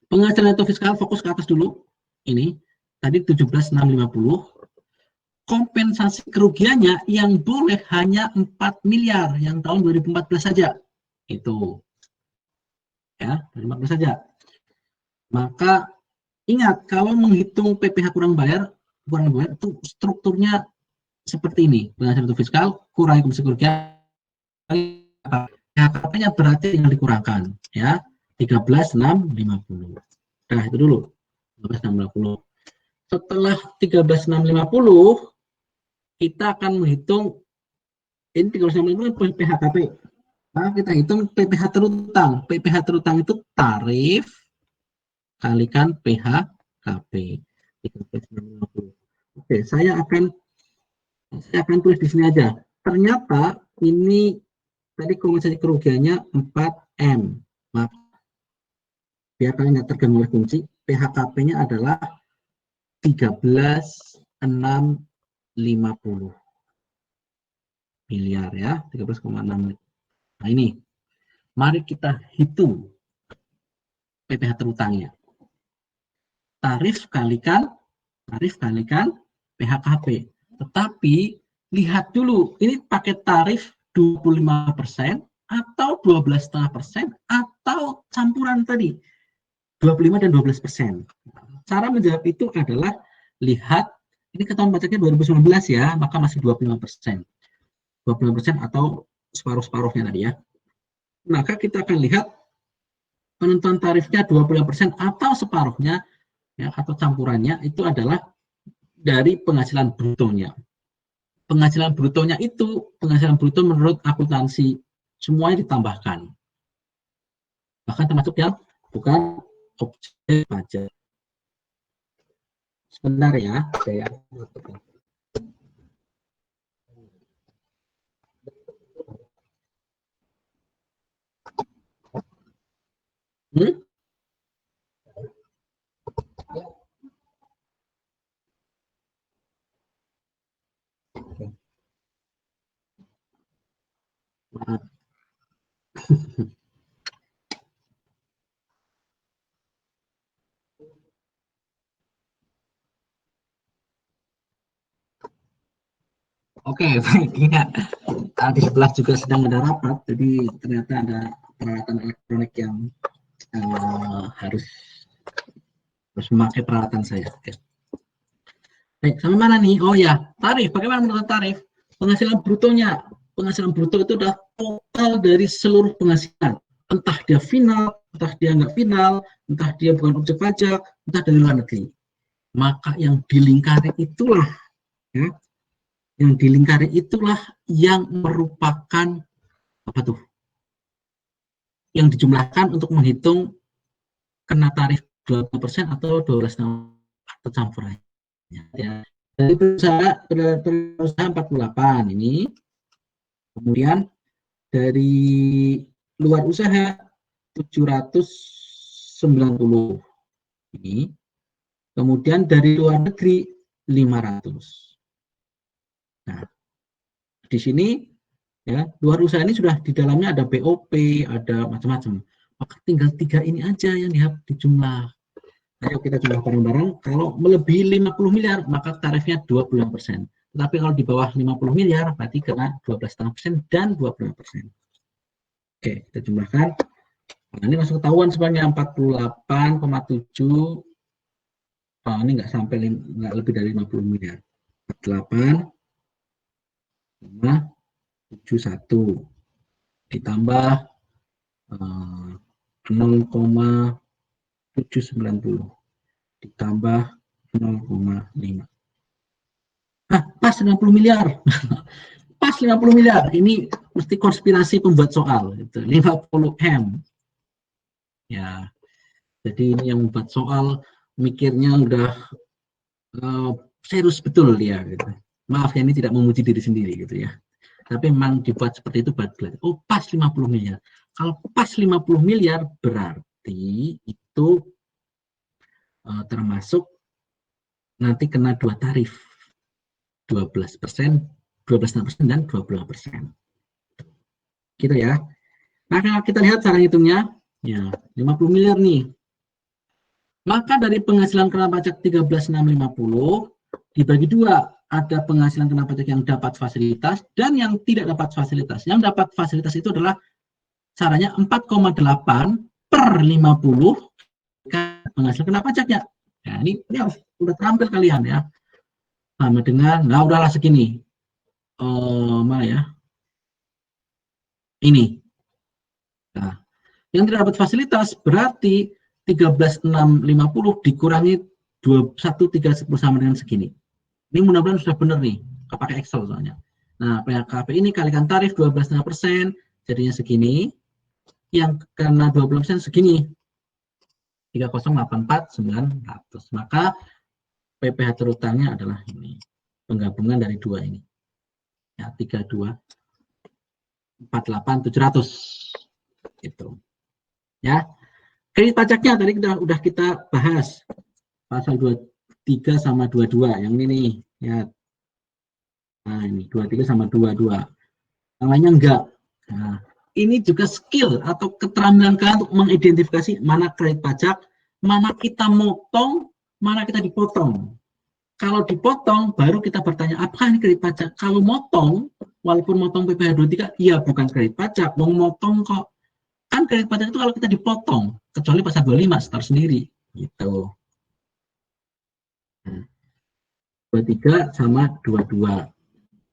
Penghasilan neto fiskal fokus ke atas dulu. Ini. Tadi 17.650. Kompensasi kerugiannya yang boleh hanya 4 miliar yang tahun 2014 saja. Itu. Ya, 2014 saja. Maka ingat kalau menghitung PPh kurang bayar itu strukturnya seperti ini. Penghasilan neto fiskal kurangi kompensasi kerugian. PHKP-nya berarti yang dikurangkan ya. 13.650. Nah, itu dulu. 13.650. Setelah 13.650 kita akan menghitung ini 350 kan PHKP. Nah, kita hitung PPh terutang. PPh terutang itu tarif kalikan PHKP. 13.650. Oke, saya akan tulis di sini aja. Ternyata ini tadi kompensasi kerugiannya 4M. Maka biar kalian nggak terganggu oleh kunci, PHKP-nya adalah 13.650 miliar ya, 13,6. Nah ini, mari kita hitung PPh terutangnya. Tarif kalikan PHKP. Tetapi lihat dulu, ini pakai tarif 25% atau 12,5% atau campuran tadi 25 dan 12%. Cara menjawab itu adalah lihat ini ke tahun pajaknya 2019 ya, maka masih 25%. 25% atau separuh-separuhnya tadi ya. Maka kita akan lihat penentuan tarifnya 25% atau separuhnya ya, atau campurannya itu adalah dari penghasilan brutonya. Penghasilan brutonya itu penghasilan bruto menurut akuntansi semuanya ditambahkan. Bahkan termasuk yang bukan objek pajak. Sebentar ya, saya Oke, baik ya. Di sebelah juga sedang ada rapat, jadi ternyata ada peralatan elektronik yang harus memakai peralatan saya. Oke. Baik, sampai mana nih? Oh ya, tarif. Bagaimana menurut tarif? Penghasilan brutonya. Penghasilan bruto itu adalah total dari seluruh penghasilan. Entah dia final, entah dia nggak final, entah dia bukan objek pajak, entah dari luar negeri. Maka yang dilingkari itulah, ya, yang dilingkari itulah yang merupakan apa tuh? Yang dijumlahkan untuk menghitung kena tarif 20% atau 12,5%. tercampurannya. Ya. Dari perusahaan 48 ini, kemudian dari luar usaha 790 ini, kemudian dari luar negeri 500. Nah, di sini ya luar usaha ini sudah di dalamnya ada BOP, ada macam-macam. Maka tinggal 3 ini aja yang di jumlah. Ayo kita jumlah bareng-bareng. Kalau melebihi 50 miliar maka tarifnya 25%. Tetapi kalau di bawah 50 miliar berarti kena 12,5% dan 25%. Oke, kita jumlahkan. Nah, ini masuk ketahuan sebenarnya 48,7. Oh, ini nggak sampai, nggak lebih dari 50 miliar. 48,71 ditambah 0,790 ditambah 0,5. Pas 50 miliar. Pas 50 miliar. Ini mesti konspirasi pembuat soal. Itu 50 M. Ya. Jadi ini yang membuat soal mikirnya udah serius betul dia. Gitu. Maaf ya, ini tidak memuji diri sendiri gitu ya. Tapi memang dibuat seperti itu buat belajar. Oh, pas 50 miliar. Kalau pas 50 miliar berarti itu termasuk nanti kena 2 tarif. 12%, 12,5% dan 25%. Gitu ya. Nah, kalau kita lihat cara hitungnya, ya 50 miliar nih. Maka dari penghasilan kena pajak 13.650 dibagi 2, ada penghasilan kena pajak yang dapat fasilitas dan yang tidak dapat fasilitas. Yang dapat fasilitas itu adalah caranya 4,8 per 50 penghasilan kena pajaknya. Nah, ini harus udah terampil kalian ya. Sama dengan, nah udahlah segini. Mana ya? Ini. Nah, yang tidak dapat fasilitas berarti 13.650 dikurangi 1,310 sama dengan segini. Ini mudah-mudahan sudah benar nih, pakai Excel soalnya. Nah, PHKP ini kalikan tarif 12,5%, jadinya segini. Yang karena 20% segini. 3084900. Maka PPh terutangnya adalah ini. Penggabungan dari 2 ini. Ya, 32,48700. Gitu. Ya. Kredit pajaknya tadi udah kita bahas. Pasal 23 sama 22. Yang ini nih, ya. Nah, ini 23 sama 22. Namanya enggak. Nah, ini juga skill atau keterampilan kalian untuk mengidentifikasi mana kredit pajak, mana kita motong, mana kita dipotong. Kalau dipotong, baru kita bertanya, apakah ini kredit pajak? Kalau motong, walaupun motong PPh 23, iya bukan kredit pajak, mau motong kok. Kan kredit pajak itu kalau kita dipotong, kecuali pasal 25, setor sendiri. Gitu. Nah, 23 sama 22.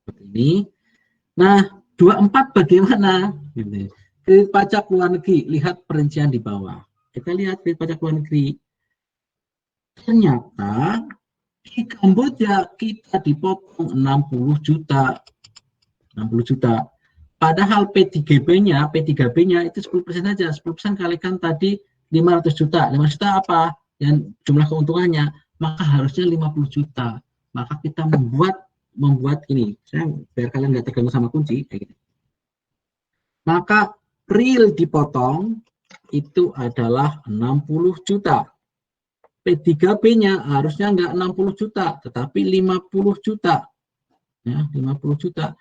Seperti ini. Nah, 24 bagaimana? Kredit pajak luar negeri, lihat perincian di bawah. Kita lihat kredit pajak luar negeri. Ternyata di Kamboja kita dipotong 60 juta. 60 juta. Padahal P3B-nya itu 10% saja. 10% kalikan tadi 500 juta. 500 juta apa? Yang jumlah keuntungannya. Maka harusnya 50 juta. Maka kita membuat ini. Saya biar kalian nggak terganggu sama kunci. Kayak gitu. Maka real dipotong itu adalah 60 juta. P3B-nya harusnya nggak 60 juta, tetapi 50 juta. Ya, 50 juta.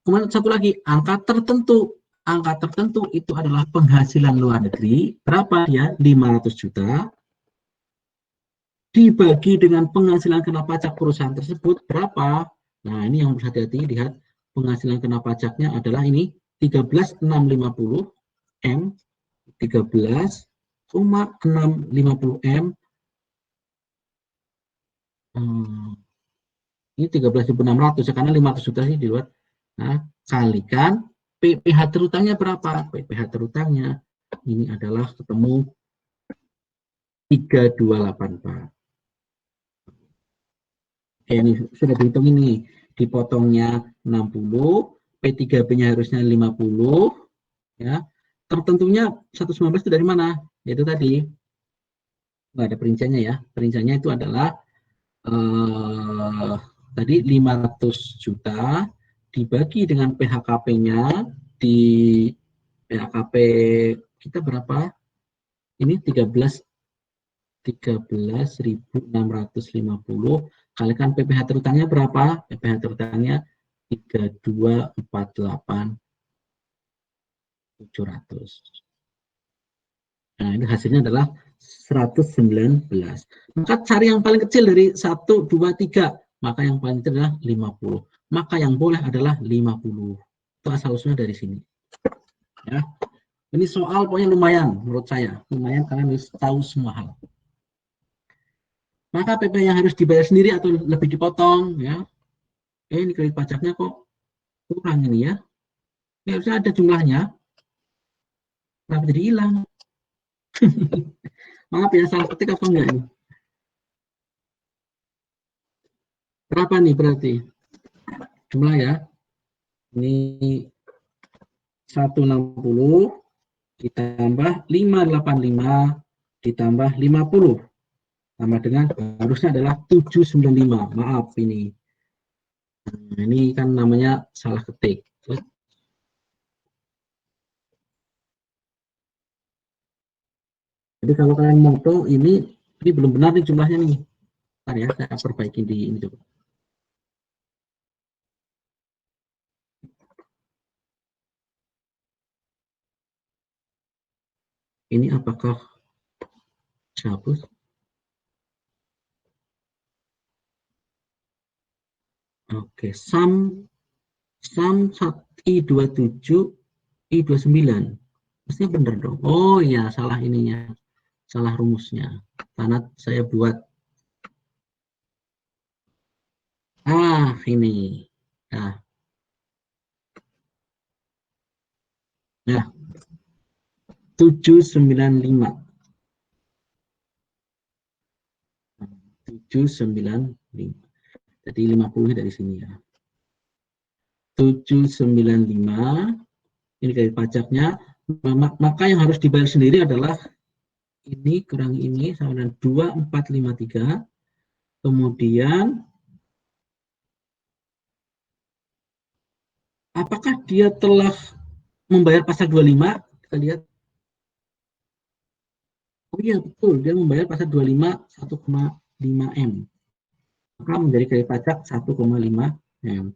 Kemudian satu lagi, angka tertentu. Angka tertentu itu adalah penghasilan luar negeri. Berapa ya? 500 juta. Dibagi dengan penghasilan kena pajak perusahaan tersebut, berapa? Nah, ini yang harus hati-hati, lihat. Penghasilan kena pajaknya adalah ini, 13.650 M, 13,650 M. Ini 13.600 ya, karena 500 juta sih di luar. Nah, kalikan PPh terutangnya berapa? PPh terutangnya ini adalah ketemu 3284. Oke, ini sudah dihitung ini. Dipotongnya 60, P3B-nya harusnya 50, ya. Tertentunya 119 itu dari mana? Yaitu tadi. Nggak ada perinciannya ya. Perinciannya itu adalah tadi 500 juta dibagi dengan PHKP-nya di PHKP kita berapa? Ini 13.650 kalikan PPh terutangnya berapa? PPh terutangnya 3248.700. Nah, ini hasilnya adalah 119. Maka cari yang paling kecil dari 1, 2, 3. Maka yang paling kecil adalah 50. Maka yang boleh adalah 50. Itu asal-usulnya dari sini. Ya. Ini soal pokoknya lumayan menurut saya. Lumayan karena harus tahu semua hal. Maka PP yang harus dibayar sendiri atau lebih dipotong. Ya. Ini kredit pajaknya kok kurang ini ya. Ini harusnya ada jumlahnya. Kenapa jadi hilang? Maaf ya, salah ketik apa enggak ini? Berapa nih berarti? Jumlah ya. Ini 160 ditambah 585 ditambah 50. Sama dengan harusnya adalah 795. Maaf ini. Nah, ini kan namanya salah ketik. Jadi kalau kalian moto ini belum benar nih jumlahnya nih. Bentar ya, saya perbaiki di ini coba. Ini apakah dihapus? Oke, sum I27 I29. Mestinya benar dong. Oh iya, salah ininya. Salah rumusnya. Karena saya buat ini. Nah. Nah. 795. 795. Jadi 50 dari sini ya. 795 ini dari pajaknya, maka yang harus dibayar sendiri adalah ini kurang ini sama dengan 2453. Kemudian apakah dia telah membayar pasal 25? Kita lihat. Oh iya betul, dia membayar pasal 25 1,5 M. Maka menjadi kredit pajak 1,5 M.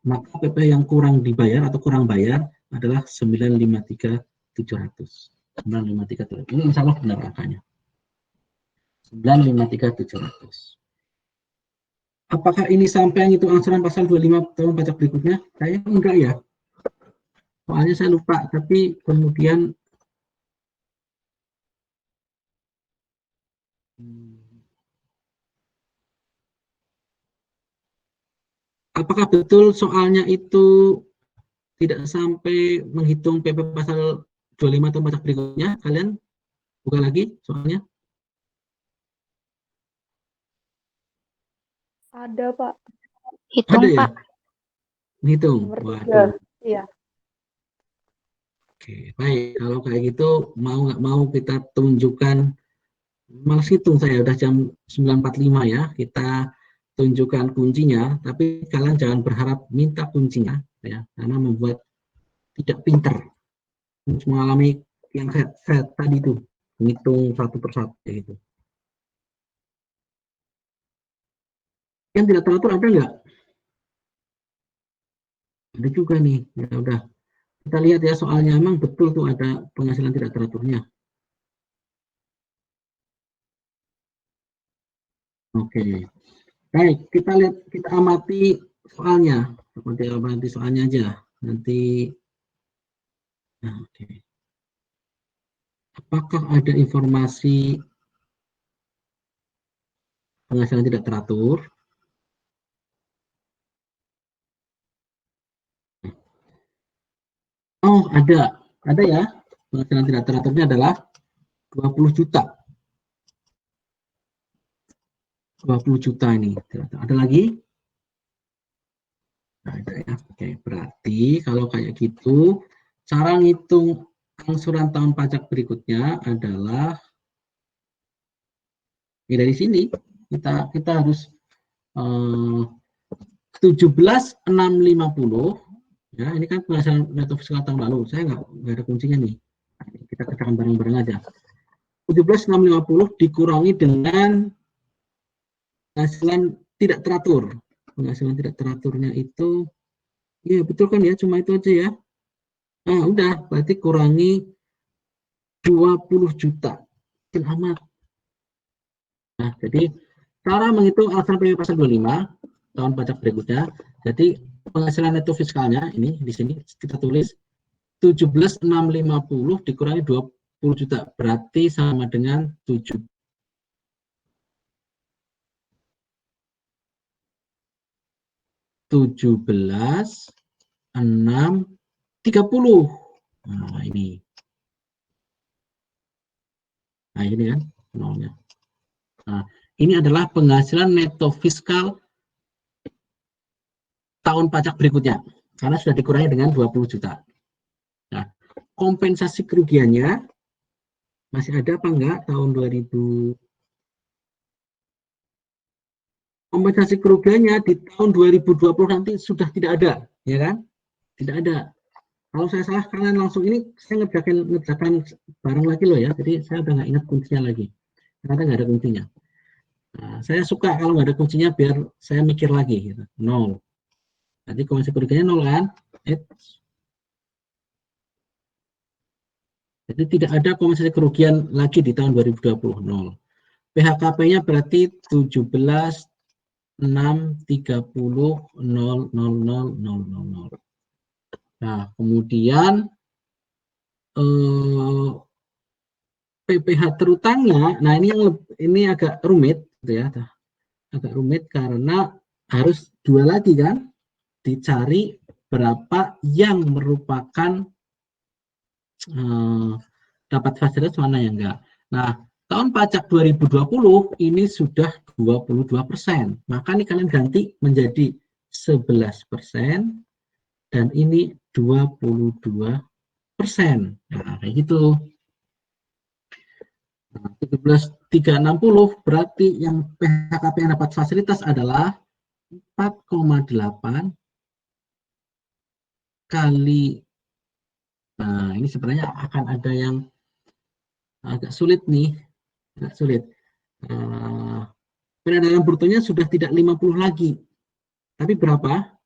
Maka PP yang kurang dibayar atau kurang bayar adalah 953.700. 953.700. Ini insya Allah benar angkanya. 953.700. Apakah ini sampai itu angsuran pasal 25 tahun pajak berikutnya? Kayaknya enggak ya. Soalnya saya lupa, tapi kemudian apakah betul soalnya itu tidak sampai menghitung PP pasal 25 tahun pajak berikutnya? Kalian buka lagi soalnya. Ada, Pak. Hitung, Ada ya? Pak. Hitung. Nomor 3. Waduh. Iya. Oke, baik. Kalau kayak gitu, mau nggak mau kita tunjukkan, malas hitung saya, udah jam 9.45 ya, kita tunjukkan kuncinya, tapi kalian jangan berharap minta kuncinya, ya, karena membuat tidak pinter. Mengalami yang saya tadi itu, menghitung satu persatu, gitu. Yang tidak teratur ada nggak? Ada juga nih, ya udah. Kita lihat ya soalnya, emang betul tuh ada penghasilan tidak teraturnya. Oke, baik, kita lihat, kita amati soalnya, seperti amati soalnya aja. Nanti, nah, oke. Apakah ada informasi penghasilan tidak teratur? Oh, ada ya. Penghasilan tidak teraturnya adalah 20 juta. 20 juta ini. Ada lagi? Nah, ada ya. Oke, berarti kalau kayak gitu, cara ngitung angsuran tahun pajak berikutnya adalah ya dari sini. Kita harus 17.650, ya ini kan penghasilan neto fiskal tahun lalu, saya nggak ada kuncinya nih, kita kerjakan bareng-bareng aja. 17.650 dikurangi dengan penghasilan tidak teratur. Penghasilan tidak teraturnya itu, ya betul kan ya, cuma itu aja ya. Nah udah, berarti kurangi 20 juta. Kecil amat. Nah, jadi cara menghitung alasan premium pasal 25 tahun pajak berikutnya. Jadi penghasilan neto fiskalnya ini di sini kita tulis 17.650 dikurangi 20 juta, berarti sama dengan 17.630. Nah, ini. Nah, ini kan nolnya. Nah, ini adalah penghasilan neto fiskal tahun pajak berikutnya, karena sudah dikurangi dengan 20 juta. Nah, kompensasi kerugiannya masih ada apa enggak tahun 2000? Kompensasi kerugiannya di tahun 2020 nanti sudah tidak ada, ya kan? Tidak ada. Kalau saya salah, kalian langsung ini saya ngerjakan bareng lagi loh ya. Jadi saya udah nggak ingat kuncinya lagi. Ternyata nggak ada kuncinya. Nah, saya suka kalau nggak ada kuncinya biar saya mikir lagi. Gitu. 0. Nanti kompensasi kerugiannya 0 kan? Jadi tidak ada kompensasi kerugian lagi di tahun 2020. 0. PHKP-nya berarti 17.630.000.000. Nah, kemudian PPh terutangnya, nah ini agak rumit, gitu ya, agak rumit karena harus dua lagi kan, dicari berapa yang merupakan dapat fasilitas mana yang enggak. Nah, tahun pajak 2020 ini sudah 22%, maka ini kalian ganti menjadi 11%. Dan ini 22%. Nah, kayak gitu. Nah, 17.360 berarti yang PHKP yang dapat fasilitas adalah 4,8 kali. Nah, ini sebenarnya akan ada yang agak sulit nih. Agak sulit. Peredaran brutonya sudah tidak 50 lagi. Tapi berapa?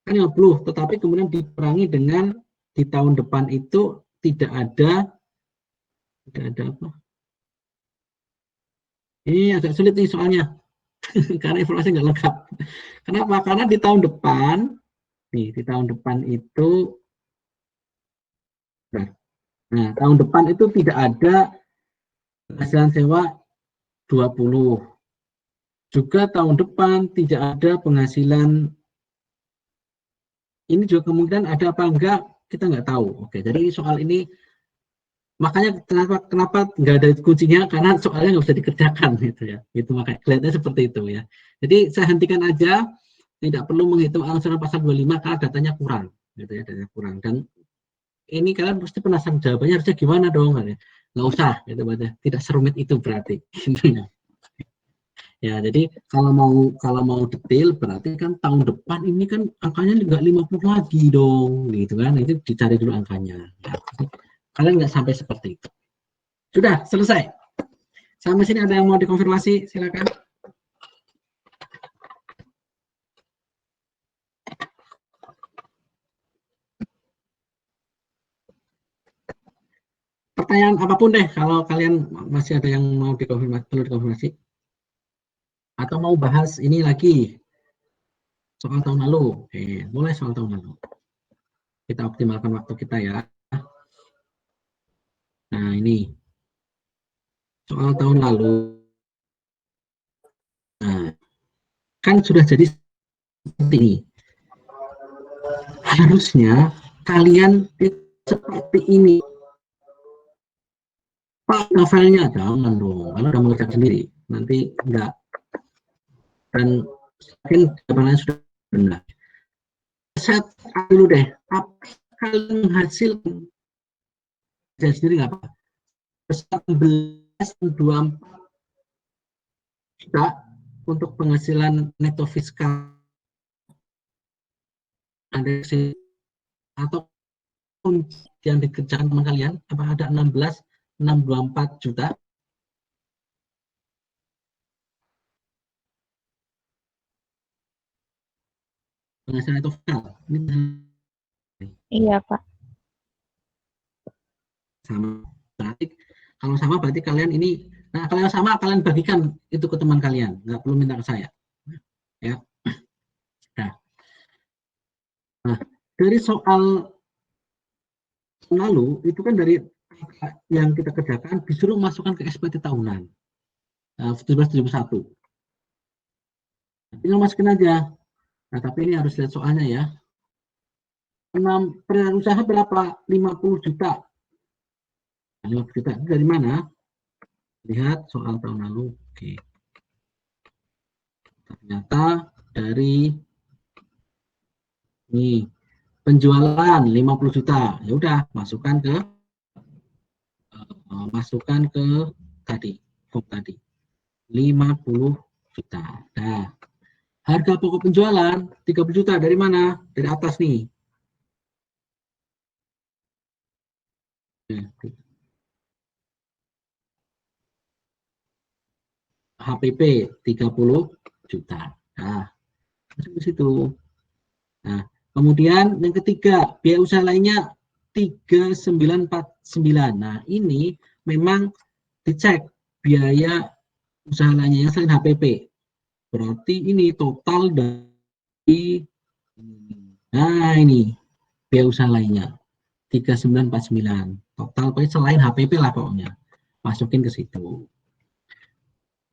Kan 50, tetapi kemudian diperangi dengan di tahun depan itu tidak ada apa? Ini agak sulit nih soalnya karena informasi nggak lengkap. Kenapa? Karena di tahun depan, nih di tahun depan itu, nah tahun depan itu tidak ada penghasilan sewa 20. Juga tahun depan tidak ada penghasilan, ini juga kemungkinan ada apa enggak kita nggak tahu. Oke, jadi soal ini makanya kenapa nggak ada kuncinya, karena soalnya nggak bisa dikerjakan gitu ya, gitu, makanya kelihatannya seperti itu ya. Jadi saya hentikan aja, tidak perlu menghitung angsuran pasal 25 karena datanya kurang gitu ya, datanya kurang. Dan ini kalian pasti penasaran jawabannya harusnya gimana dong, nggak usah gitu, tidak serumit itu berarti. Ya, jadi kalau mau detail berarti kan tahun depan ini kan angkanya nggak 50 lagi dong, gitu kan? Itu dicari dulu angkanya. Nah, kalian nggak sampai seperti itu. Sudah selesai. Sampai sini ada yang mau dikonfirmasi? Silakan. Pertanyaan apapun deh, kalau kalian masih ada yang mau dikonfirmasi, perlu dikonfirmasi. Atau mau bahas ini lagi, soal tahun lalu. Oke, mulai soal tahun lalu. Kita optimalkan waktu kita ya. Nah, ini. Soal tahun lalu. Nah, kan sudah jadi seperti ini. Harusnya kalian seperti ini. Pak, novelnya jangan dong, kalau udah mengerjakan sendiri. Nanti enggak. Dan mungkin jawabannya sudah benar. Saya dulu deh, apa kalian menghasilkan jadi sendiri nggak apa? 11,24 juta untuk penghasilan neto fiskal ada atau yang dikerjakan teman kalian, apa ada 16,624 juta? Penghasilan neto fiskal. Iya, Pak. Sama. Berarti kalau sama berarti kalian ini, nah kalau sama kalian bagikan itu ke teman kalian, nggak perlu minta ke saya. Ya. Nah, dari soal lalu itu kan dari yang kita kerjakan disuruh masukkan ke SPT tahunan 1771. Tinggal masukin aja. Nah, tapi ini harus lihat soalnya ya. 6 perjalanan usaha berapa? 50 juta. Nah, 50 juta itu dari mana? Lihat soal tahun lalu. Oke. Ternyata dari ini penjualan 50 juta. Ya udah, masukkan ke tadi, form tadi. 50 juta. Nah, harga pokok penjualan 30 juta dari mana? Dari atas nih. HPP 30 juta. Nah, masuk ke situ. Nah, kemudian yang ketiga, biaya usaha lainnya 3949. Nah, ini memang dicek biaya usaha lainnya yang selain HPP. Berarti ini total dari, nah ini biaya usaha lainnya 3949. Total pokoknya selain HPP lah pokoknya. Masukin ke situ.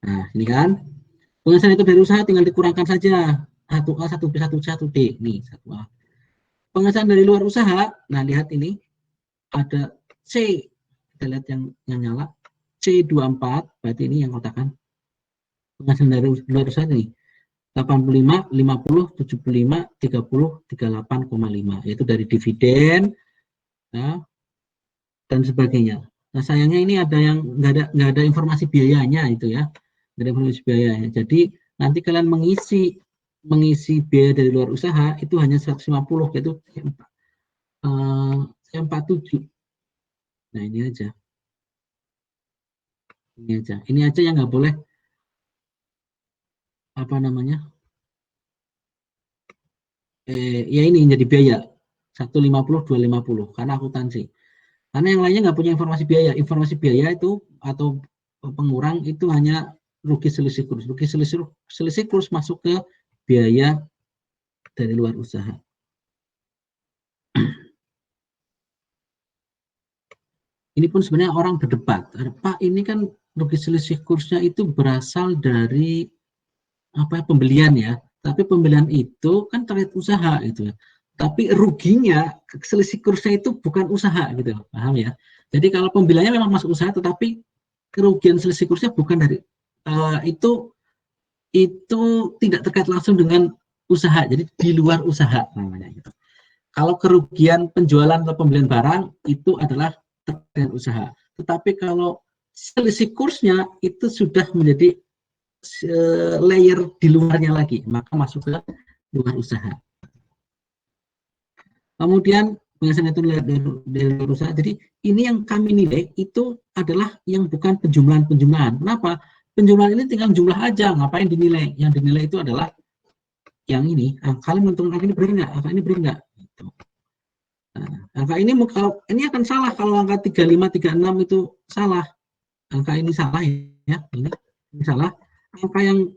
Nah, ini kan penghasilan itu dari usaha tinggal dikurangkan saja 1A, 1B, 1C, 1D. Nih, 1A. Penghasilan dari luar usaha, nah lihat ini ada C. Kita lihat yang nyala. C24, berarti ini yang kotakan. Penghasilan dari luar usaha ini 85, 50, 75, 30, 38,5. Yaitu dari dividen, ya, dan sebagainya. Nah, sayangnya ini ada yang nggak ada informasi biayanya itu ya. Nggak ada informasi biayanya. Jadi nanti kalian mengisi biaya dari luar usaha itu hanya 150, yaitu 47. Nah, ini aja. Ini aja yang nggak boleh apa namanya? Ya ini jadi biaya 150, 250 karena akuntansi. Karena yang lainnya nggak punya informasi biaya. Informasi biaya itu atau pengurang itu hanya rugi selisih kurs. Rugi selisih kurs masuk ke biaya dari luar usaha. Ini pun sebenarnya orang berdebat. Pak, ini kan rugi selisih kursnya itu berasal dari apa pembelian ya. Tapi pembelian itu kan terkait usaha gitu ya. Tapi ruginya selisih kursnya itu bukan usaha gitu, paham ya? Jadi kalau pembeliannya memang masuk usaha, tetapi kerugian selisih kursnya bukan dari itu tidak terkait langsung dengan usaha, jadi di luar usaha namanya gitu. Kalau kerugian penjualan atau pembelian barang itu adalah terkait dengan usaha, tetapi kalau selisih kursnya itu sudah menjadi layer di luarnya lagi, maka masuk ke luar usaha. Kemudian penghasilan itu dari luar usaha. Jadi ini yang kami nilai itu adalah yang bukan penjumlahan. Kenapa? Penjumlahan ini tinggal jumlah aja, ngapain dinilai? Yang dinilai itu adalah yang ini. Kalian menentukan angka ini benar nggak? Angka ini benar nggak? Gitu. Nah, angka ini ini akan salah kalau angka 35, 36 itu salah. Angka ini salah ya, ini salah. Angka yang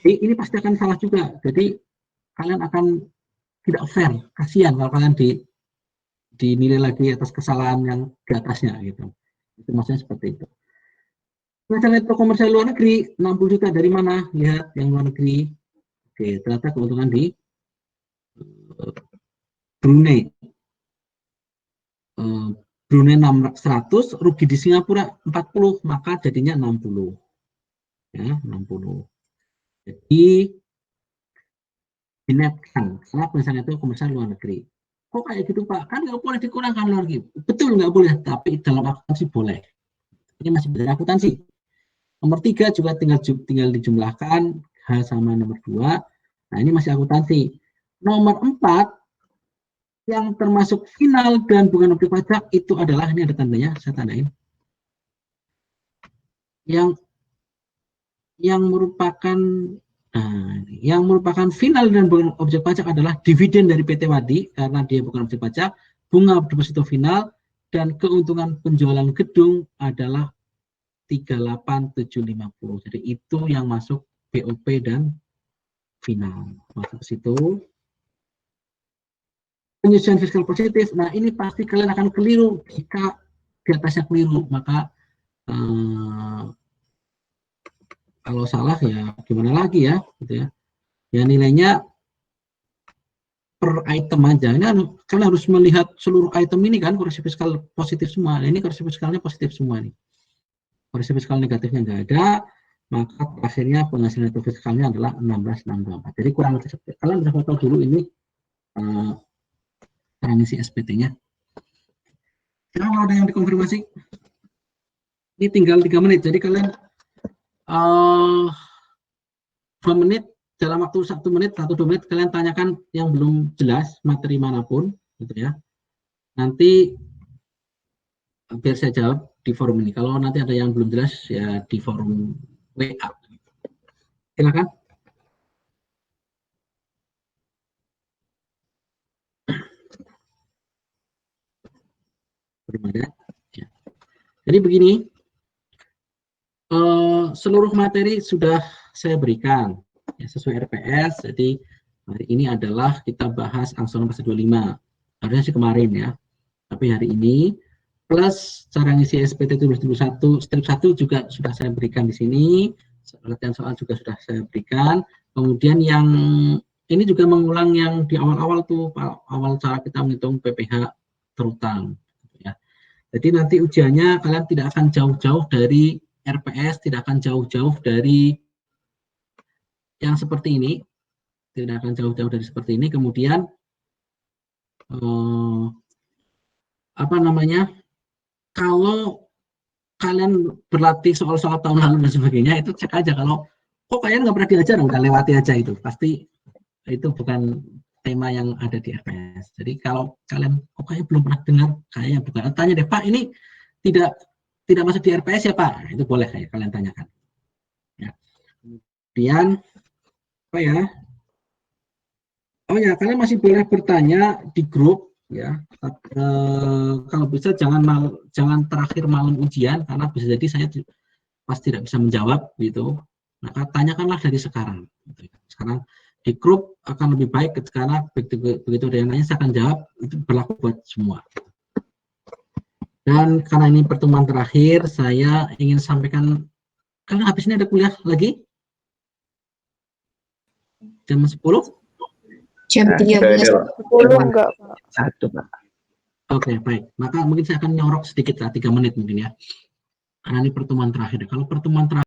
ini pasti akan salah juga. Jadi kalian akan tidak fair, kasihan kalau kalian dinilai lagi atas kesalahan yang di atasnya gitu. Itu maksudnya seperti itu. Penghasilan neto komersial luar negeri 60 juta dari mana? Lihat yang luar negeri. Oke, ternyata keuntungan di Brunei. Brunei 100, rugi di Singapura 40, maka jadinya 60. Ya, 60. Jadi dinetkan karena penghasilan itu komersial luar negeri. Kok kayak gitu Pak? Kan nggak boleh dikurangkan luar negeri. Betul nggak boleh, tapi dalam akuntansi boleh. Ini masih dari akuntansi. Nomor 3 juga tinggal dijumlahkan H sama nomor 2. Nah, ini masih akuntansi. Nomor 4 yang termasuk final dan bukan objek pajak itu adalah, ini ada tandanya, saya tandain. Yang merupakan yang merupakan final dan bukan objek pajak adalah dividen dari PT Wadi karena dia bukan objek pajak, bunga deposito final, dan keuntungan penjualan gedung adalah 38.750. Jadi itu yang masuk BOP dan final. Masuk ke situ. Penyusuan fiskal positif. Nah, ini pasti kalian akan keliru. Jika di atasnya keliru, maka kalau salah ya gimana lagi ya, gitu ya. Ya nilainya per item aja. Ini kalian harus melihat seluruh item ini kan, koreksi fiskal positif semua. Nah, ini koreksi fiskalnya positif semua nih. Koreksi fiskal negatifnya nggak ada, maka akhirnya penghasilan neto fiskalnya adalah 16.624. Jadi kurang lebih seperti kalian bisa foto dulu ini ngisi SPT-nya. Kalau ada yang dikonfirmasi, ini tinggal 3 menit. Jadi kalian 2 menit, dalam waktu 1 menit, 1-2 menit kalian tanyakan yang belum jelas materi manapun, gitu ya. Nanti biar saya jawab di forum ini. Kalau nanti ada yang belum jelas ya di forum WA. Silakan. Belum ada. Ya. Jadi begini, seluruh materi sudah saya berikan ya, sesuai RPS. Jadi hari ini adalah kita bahas angsuran pasal 25. Harusnya sih kemarin ya, tapi hari ini plus cara ngisi SPT 2021 step 1 juga sudah saya berikan di sini. Latihan soal juga sudah saya berikan. Kemudian yang ini juga mengulang yang di awal-awal tuh, awal cara kita menghitung PPh terutang. Ya. Jadi nanti ujiannya kalian tidak akan jauh-jauh dari RPS, tidak akan jauh-jauh dari yang seperti ini, tidak akan jauh-jauh dari seperti ini. Kemudian apa namanya? Kalau kalian berlatih soal-soal tahun lalu dan sebagainya, itu cek aja. Kalau kok kalian nggak pernah diajar, udah lewati aja itu. Pasti itu bukan tema yang ada di RPS. Jadi kalau kalian kok kayaknya belum pernah dengar, kayaknya bukan. Tanya deh, Pak, ini tidak masuk di RPS ya, Pak? Nah, itu boleh kayak kalian tanyakan. Ya. Kemudian apa ya? Oh ya, kalian masih boleh bertanya di grup ya. Kalau bisa jangan terakhir malam ujian karena bisa jadi saya pasti tidak bisa menjawab gitu. Maka tanyakanlah dari sekarang. Sekarang di grup akan lebih baik karena begitu ada yang nanya saya akan jawab, itu berlaku buat semua. Dan karena ini pertemuan terakhir, saya ingin sampaikan, kalian habis ini ada kuliah lagi? Jam 10? Jam 13.10 enggak, Pak. 1, Pak. Oke, baik. Maka mungkin saya akan nyorok sedikit lah, 3 menit mungkin ya. Karena ini pertemuan terakhir. Kalau pertemuan terakhir